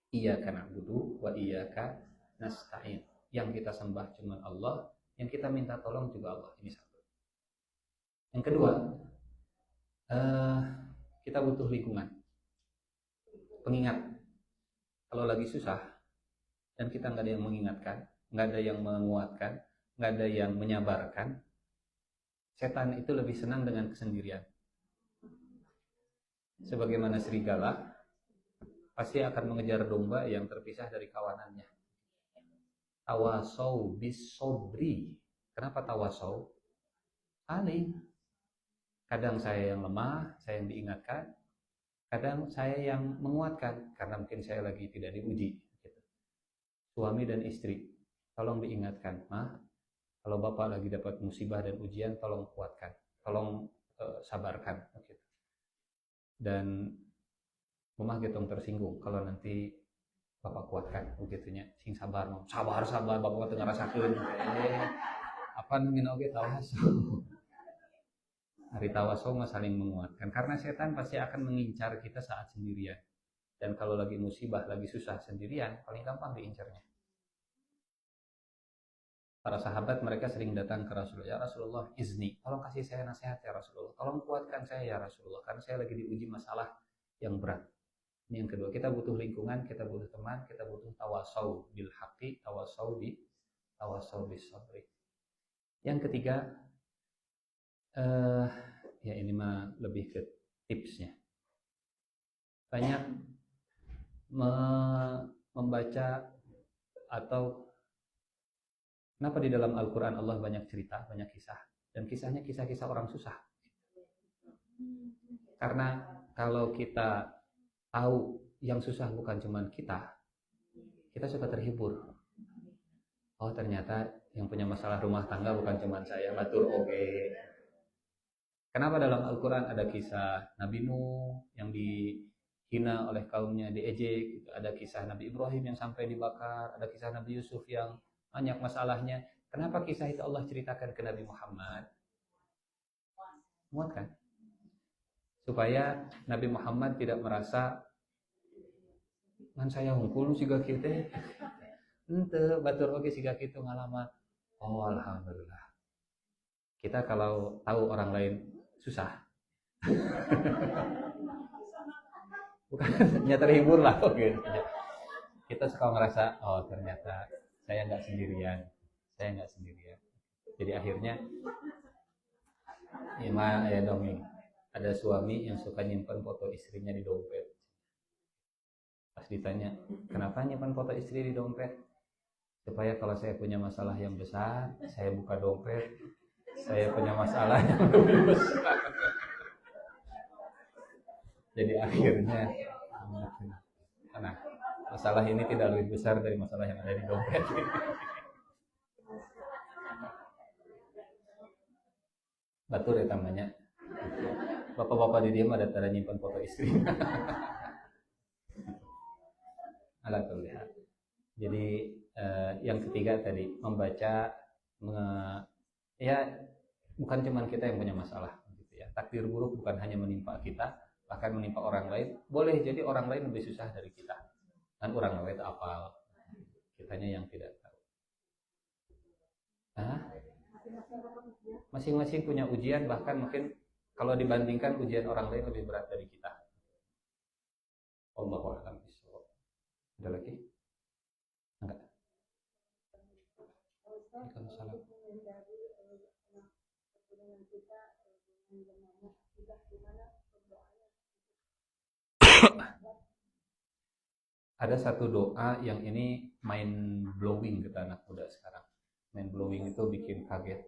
A: Iyyaka na'budu wa iyyaka nasta'in. Yang kita sembah cuma Allah, yang kita minta tolong juga Allah. Ini satu. Yang kedua, kita butuh lingkungan, pengingat. Kalau lagi susah dan kita nggak ada yang mengingatkan, nggak ada yang menguatkan, nggak ada yang menyabarkan, setan itu lebih senang dengan kesendirian. Sebagaimana serigala pasti akan mengejar domba yang terpisah dari kawanannya. Tawasau bis sobri. Kenapa tawasau? Saling. Kadang saya yang lemah, saya yang diingatkan. Kadang saya yang menguatkan, karena mungkin saya lagi tidak diuji. Suami dan istri, tolong diingatkan. Kalau bapak lagi dapat musibah dan ujian, tolong kuatkan. Tolong sabarkan. Dan rumah getong tersinggung kalau nanti bapak kuatkan begitunya sing sabar bapak teu ngarasakeun apa namina oge tawasul. Hari tawasul mah saling menguatkan, karena setan pasti akan mengincar kita saat sendirian. Dan kalau lagi musibah, lagi susah sendirian, paling gampang diincarnya. Para sahabat mereka sering datang ke Rasulullah, ya Rasulullah izni, tolong kasih saya nasihat ya Rasulullah, tolong kuatkan saya ya Rasulullah, karena saya lagi diuji masalah yang berat. Ini yang kedua, kita butuh lingkungan, kita butuh teman, kita butuh tawasau bil haqqi, tawasau bis sabri. Yang ketiga, ya ini mah lebih ke tipsnya. Banyak membaca, atau kenapa di dalam Al-Quran Allah banyak cerita, banyak kisah, dan kisahnya kisah-kisah orang susah. Karena kalau kita tahu yang susah bukan cuma kita suka terhibur. Oh ternyata yang punya masalah rumah tangga bukan cuma saya, batur oge. Kenapa dalam Al-Quran ada kisah Nabi Nuh yang dihina oleh kaumnya, diejek, ada kisah Nabi Ibrahim yang sampai dibakar, ada kisah Nabi Yusuf yang banyak masalahnya. Kenapa kisah itu Allah ceritakan ke Nabi Muhammad? Muat kan? Supaya Nabi Muhammad tidak merasa kan saya hungkul siga kieu teh. Henteu batur oge siga kitu ngalaman. Oh alhamdulillah. Kita kalau tahu orang lain susah. Bukan hanya terhibur lah gitu. Kita suka ngerasa oh ternyata saya nggak sendirian. Jadi akhirnya ya dongeng. Ada suami yang suka nyimpan foto istrinya di dompet. Pas ditanya, kenapa nyimpan foto istri di dompet? Supaya kalau saya punya masalah yang besar, saya buka dompet, saya punya masalah yang lebih besar. Jadi akhirnya, nah, masalah ini tidak lebih besar dari masalah yang ada di dompet. Batur ya tamanya. Bapak-bapak di dia mah ada cara nyimpan foto istri. Alat lihat. Jadi yang ketiga tadi membaca, ya bukan cuma kita yang punya masalah, gitu ya. Takdir buruk bukan hanya menimpa kita, bahkan menimpa orang lain. Boleh jadi orang lain lebih susah dari kita. Kan orang lain apal, kitanya yang tidak tahu. Masing-masing punya ujian, bahkan mungkin kalau dibandingkan ujian orang lain lebih berat dari kita. Allahu a'lam bishawab. Ada lagi? Enggak. Waalaikumsalam. Ada satu doa yang ini mind blowing kata anak muda sekarang. Mind blowing itu bikin kaget.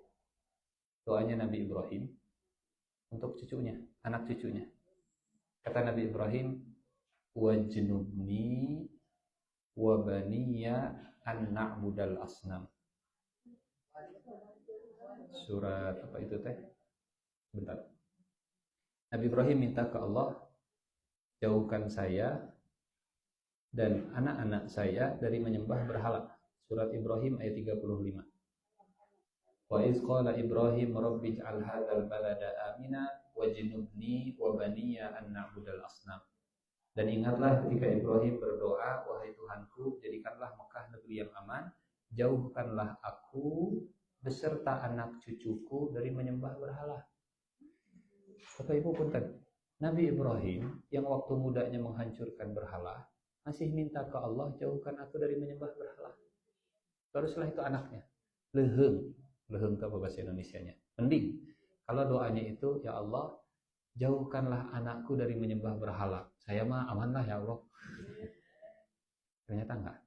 A: Doanya Nabi Ibrahim untuk cucunya, anak cucunya. Kata Nabi Ibrahim, wajnubni wa baniya an na'budal asnam. Surat apa itu teh? Bentar. Nabi Ibrahim minta ke Allah, jauhkan saya dan anak-anak saya dari menyembah berhala. Surat Ibrahim ayat 35. Wa iz qala Ibrahim rabbi ij'al hadzal balada amina wajnubni wa baniya an na'budal asnam. Dan ingatlah ketika Ibrahim berdoa, wahai Tuhanku, jadikanlah Mekah negeri yang aman, jauhkanlah aku beserta anak cucuku dari menyembah berhala. Bapak Ibu punten, Nabi Ibrahim yang waktu mudanya menghancurkan berhala, masih minta ke Allah, jauhkan aku dari menyembah berhala. Terus setelah itu anaknya, leheng itu apa bahasa Indonesianya? Mending kalau doanya itu, ya Allah, jauhkanlah anakku dari menyembah berhala. Saya mah amanlah ya Allah. Ternyata enggak.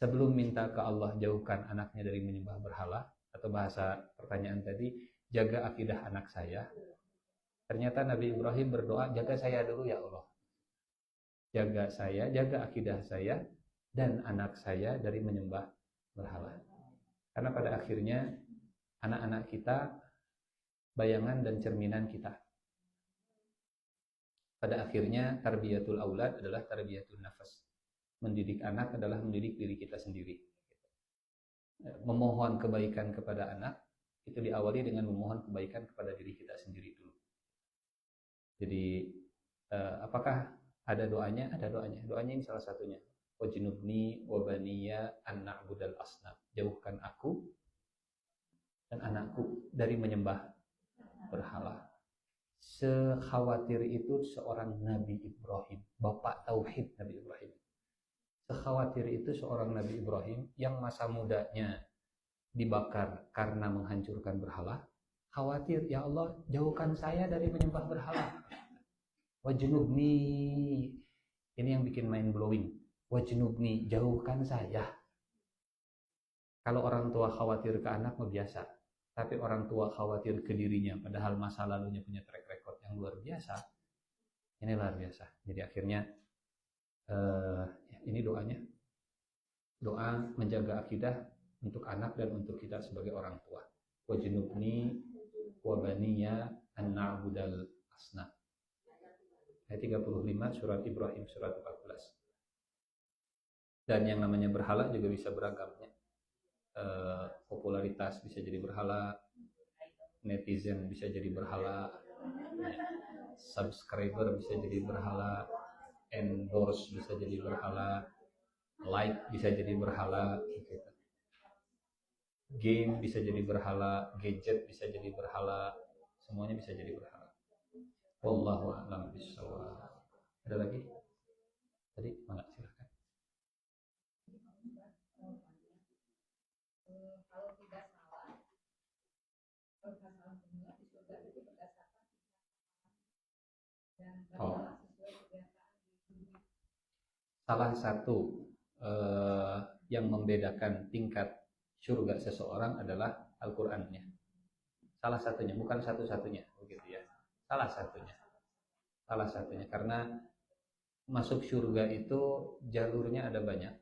A: Sebelum minta ke Allah jauhkan anaknya dari menyembah berhala, atau bahasa pertanyaan tadi, jaga akidah anak saya. Ternyata Nabi Ibrahim berdoa, jaga saya dulu ya Allah. Jaga saya, jaga akidah saya, dan anak saya dari menyembah berhala. Karena pada akhirnya anak-anak kita bayangan dan cerminan kita. Pada akhirnya tarbiyatul aulad adalah tarbiyatul nafas. Mendidik anak adalah mendidik diri kita sendiri. Memohon kebaikan kepada anak itu diawali dengan memohon kebaikan kepada diri kita sendiri dulu. Jadi apakah ada doanya? Ada doanya. Doanya ini salah satunya. Wajnubni wa baniya an na'budal asnam. Jauhkan aku dan anakku dari menyembah berhala. Sekhawatir itu seorang Nabi Ibrahim, bapak tauhid Nabi Ibrahim. Sekhawatir itu seorang Nabi Ibrahim yang masa mudanya dibakar karena menghancurkan berhala. Khawatir, ya Allah, jauhkan saya dari menyembah berhala. Wajnubni, ini yang bikin mind blowing. Wajnubni, jauhkan saya. Kalau orang tua khawatir ke anak mah biasa, tapi orang tua khawatir ke dirinya, padahal masa lalunya punya track record yang luar biasa. Ini luar biasa. Jadi akhirnya ini doanya, doa menjaga akidah untuk anak dan untuk kita sebagai orang tua. Wajnubni wa baniya an na'budal asnam. Ayat 35 surat Ibrahim surat 14. Dan yang namanya berhala juga bisa beragam ya. Popularitas bisa jadi berhala, netizen bisa jadi berhala, subscriber bisa jadi berhala, endorse bisa jadi berhala, like bisa jadi berhala, gitu. Game bisa jadi berhala, gadget bisa jadi berhala, semuanya bisa jadi berhala. Wallahu a'lam bishawab. Ada lagi? Tadi mana silahkan.
B: Kalau tidak salah, perkataan dunia di surga itu berdasarkan dan berjalan sesuai kebiasaan di dunia.
A: Salah satu yang membedakan tingkat surga seseorang adalah Al-Qur'annya. Salah satunya, bukan satu-satunya, begitu ya. Salah satunya karena masuk surga itu jalurnya ada banyak,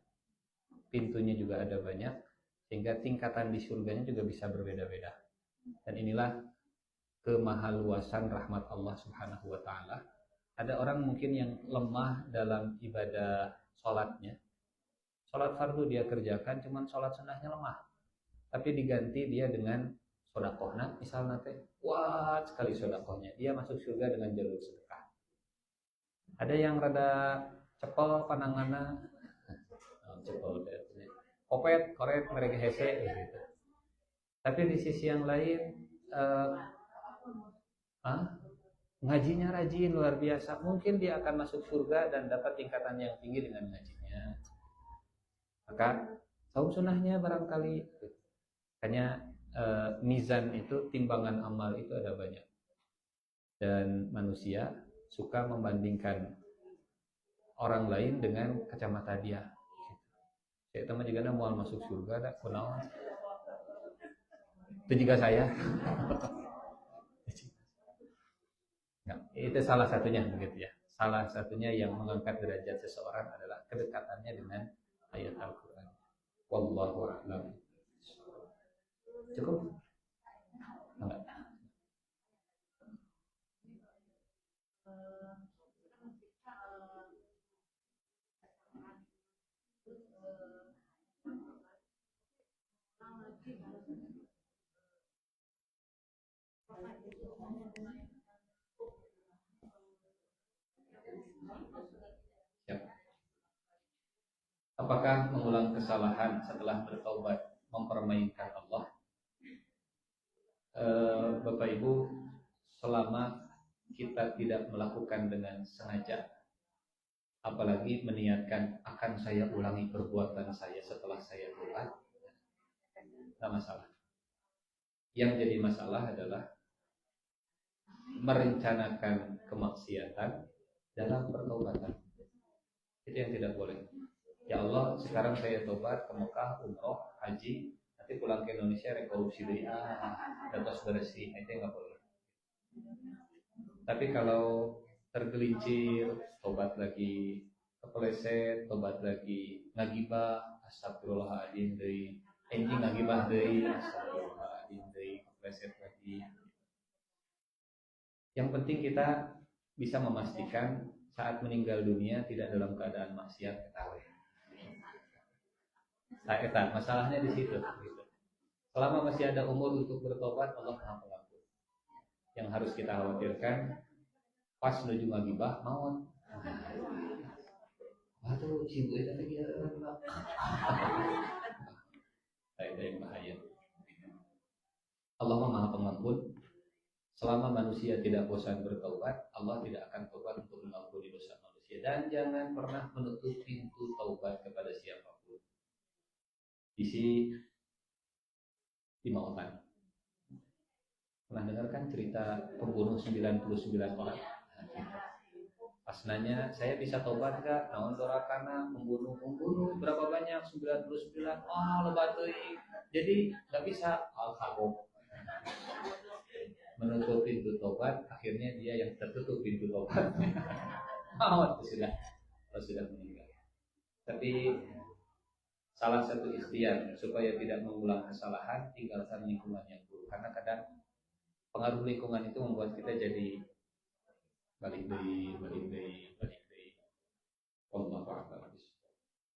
A: pintunya juga ada banyak, sehingga tingkatan di surganya juga bisa berbeda-beda. Dan inilah kemahaluasan rahmat Allah Subhanahu wa taala. Ada orang mungkin yang lemah dalam ibadah sholatnya. Sholat fardu dia kerjakan, cuman sholat sunnahnya lemah. Tapi diganti dia dengan sodakohna, misalnya teh, kuat sekali sodakohnya. Dia masuk surga dengan jalur sedekah. Ada yang rada cepel pananganna, cepel kopet, koret, mereka hese, gitu. Tapi di sisi yang lain, ngajinya rajin luar biasa, mungkin dia akan masuk surga dan dapat tingkatan yang tinggi dengan ngajinya. Maka saum sunnahnya barangkali, hanya mizan itu, timbangan amal itu ada banyak, dan manusia suka membandingkan orang lain dengan kacamata dia. Saya teman juga mau masuk surga, ada kunaon. Itu juga saya. Nah, itu salah satunya begitu ya. Salah satunya yang mengangkat derajat seseorang adalah kedekatannya dengan ayat Al-Quran. Wallahu a'lam. Cukup? Enggak. Siap. Apakah mengulang kesalahan setelah bertaubat mempermainkan Allah? Bapak Ibu, selama kita tidak melakukan dengan sengaja, apalagi meniatkan akan saya ulangi perbuatan saya setelah saya tobat, tidak masalah. Yang jadi masalah adalah merencanakan kemaksiatan dalam pertobatan. Itu yang tidak boleh. Ya Allah, sekarang saya tobat ke Mekah, umroh, haji, nanti pulang ke Indonesia rekorupsi deh, dapat bersih, itu nggak boleh. Tapi kalau tergelincir, tobat lagi, kepleset, tobat lagi, ngagibah, astagfirullahaladzim deui, anjing ngagibah deui, astagfirullahaladzim deui, kepleset lagi. Yang penting kita bisa memastikan saat meninggal dunia tidak dalam keadaan maksiat ketahui. Nah, masalahnya di situ. Selama masih ada umur untuk bertobat, Allah Maha Pengampun. Yang harus kita khawatirkan, pas menuju ngagibah, maut. Aduh, si Bu itu lagi ada yang bahaya. Allah Maha Pengampun. Selama manusia tidak bosan bertaubat, Allah tidak akan tobat untuk mengampuni dosa manusia. Dan jangan pernah menutup pintu taubat kepada siapapun. Isi di Mautan. Pernah dengar kan cerita pembunuh 99 orang? Pas nanya, saya bisa tobat gak? Naon dorakana membunuh berapa banyak? 99. Lebat euy. Jadi gak bisa al-khabub. Menutup pintu tobat, akhirnya dia yang tertutup pintu tobat. sudah meninggal. Tapi salah satu ikhtiar supaya tidak mengulang kesalahan, tinggalkan lingkungan yang buruk. Karena kadang pengaruh lingkungan itu membuat kita jadi balik deui.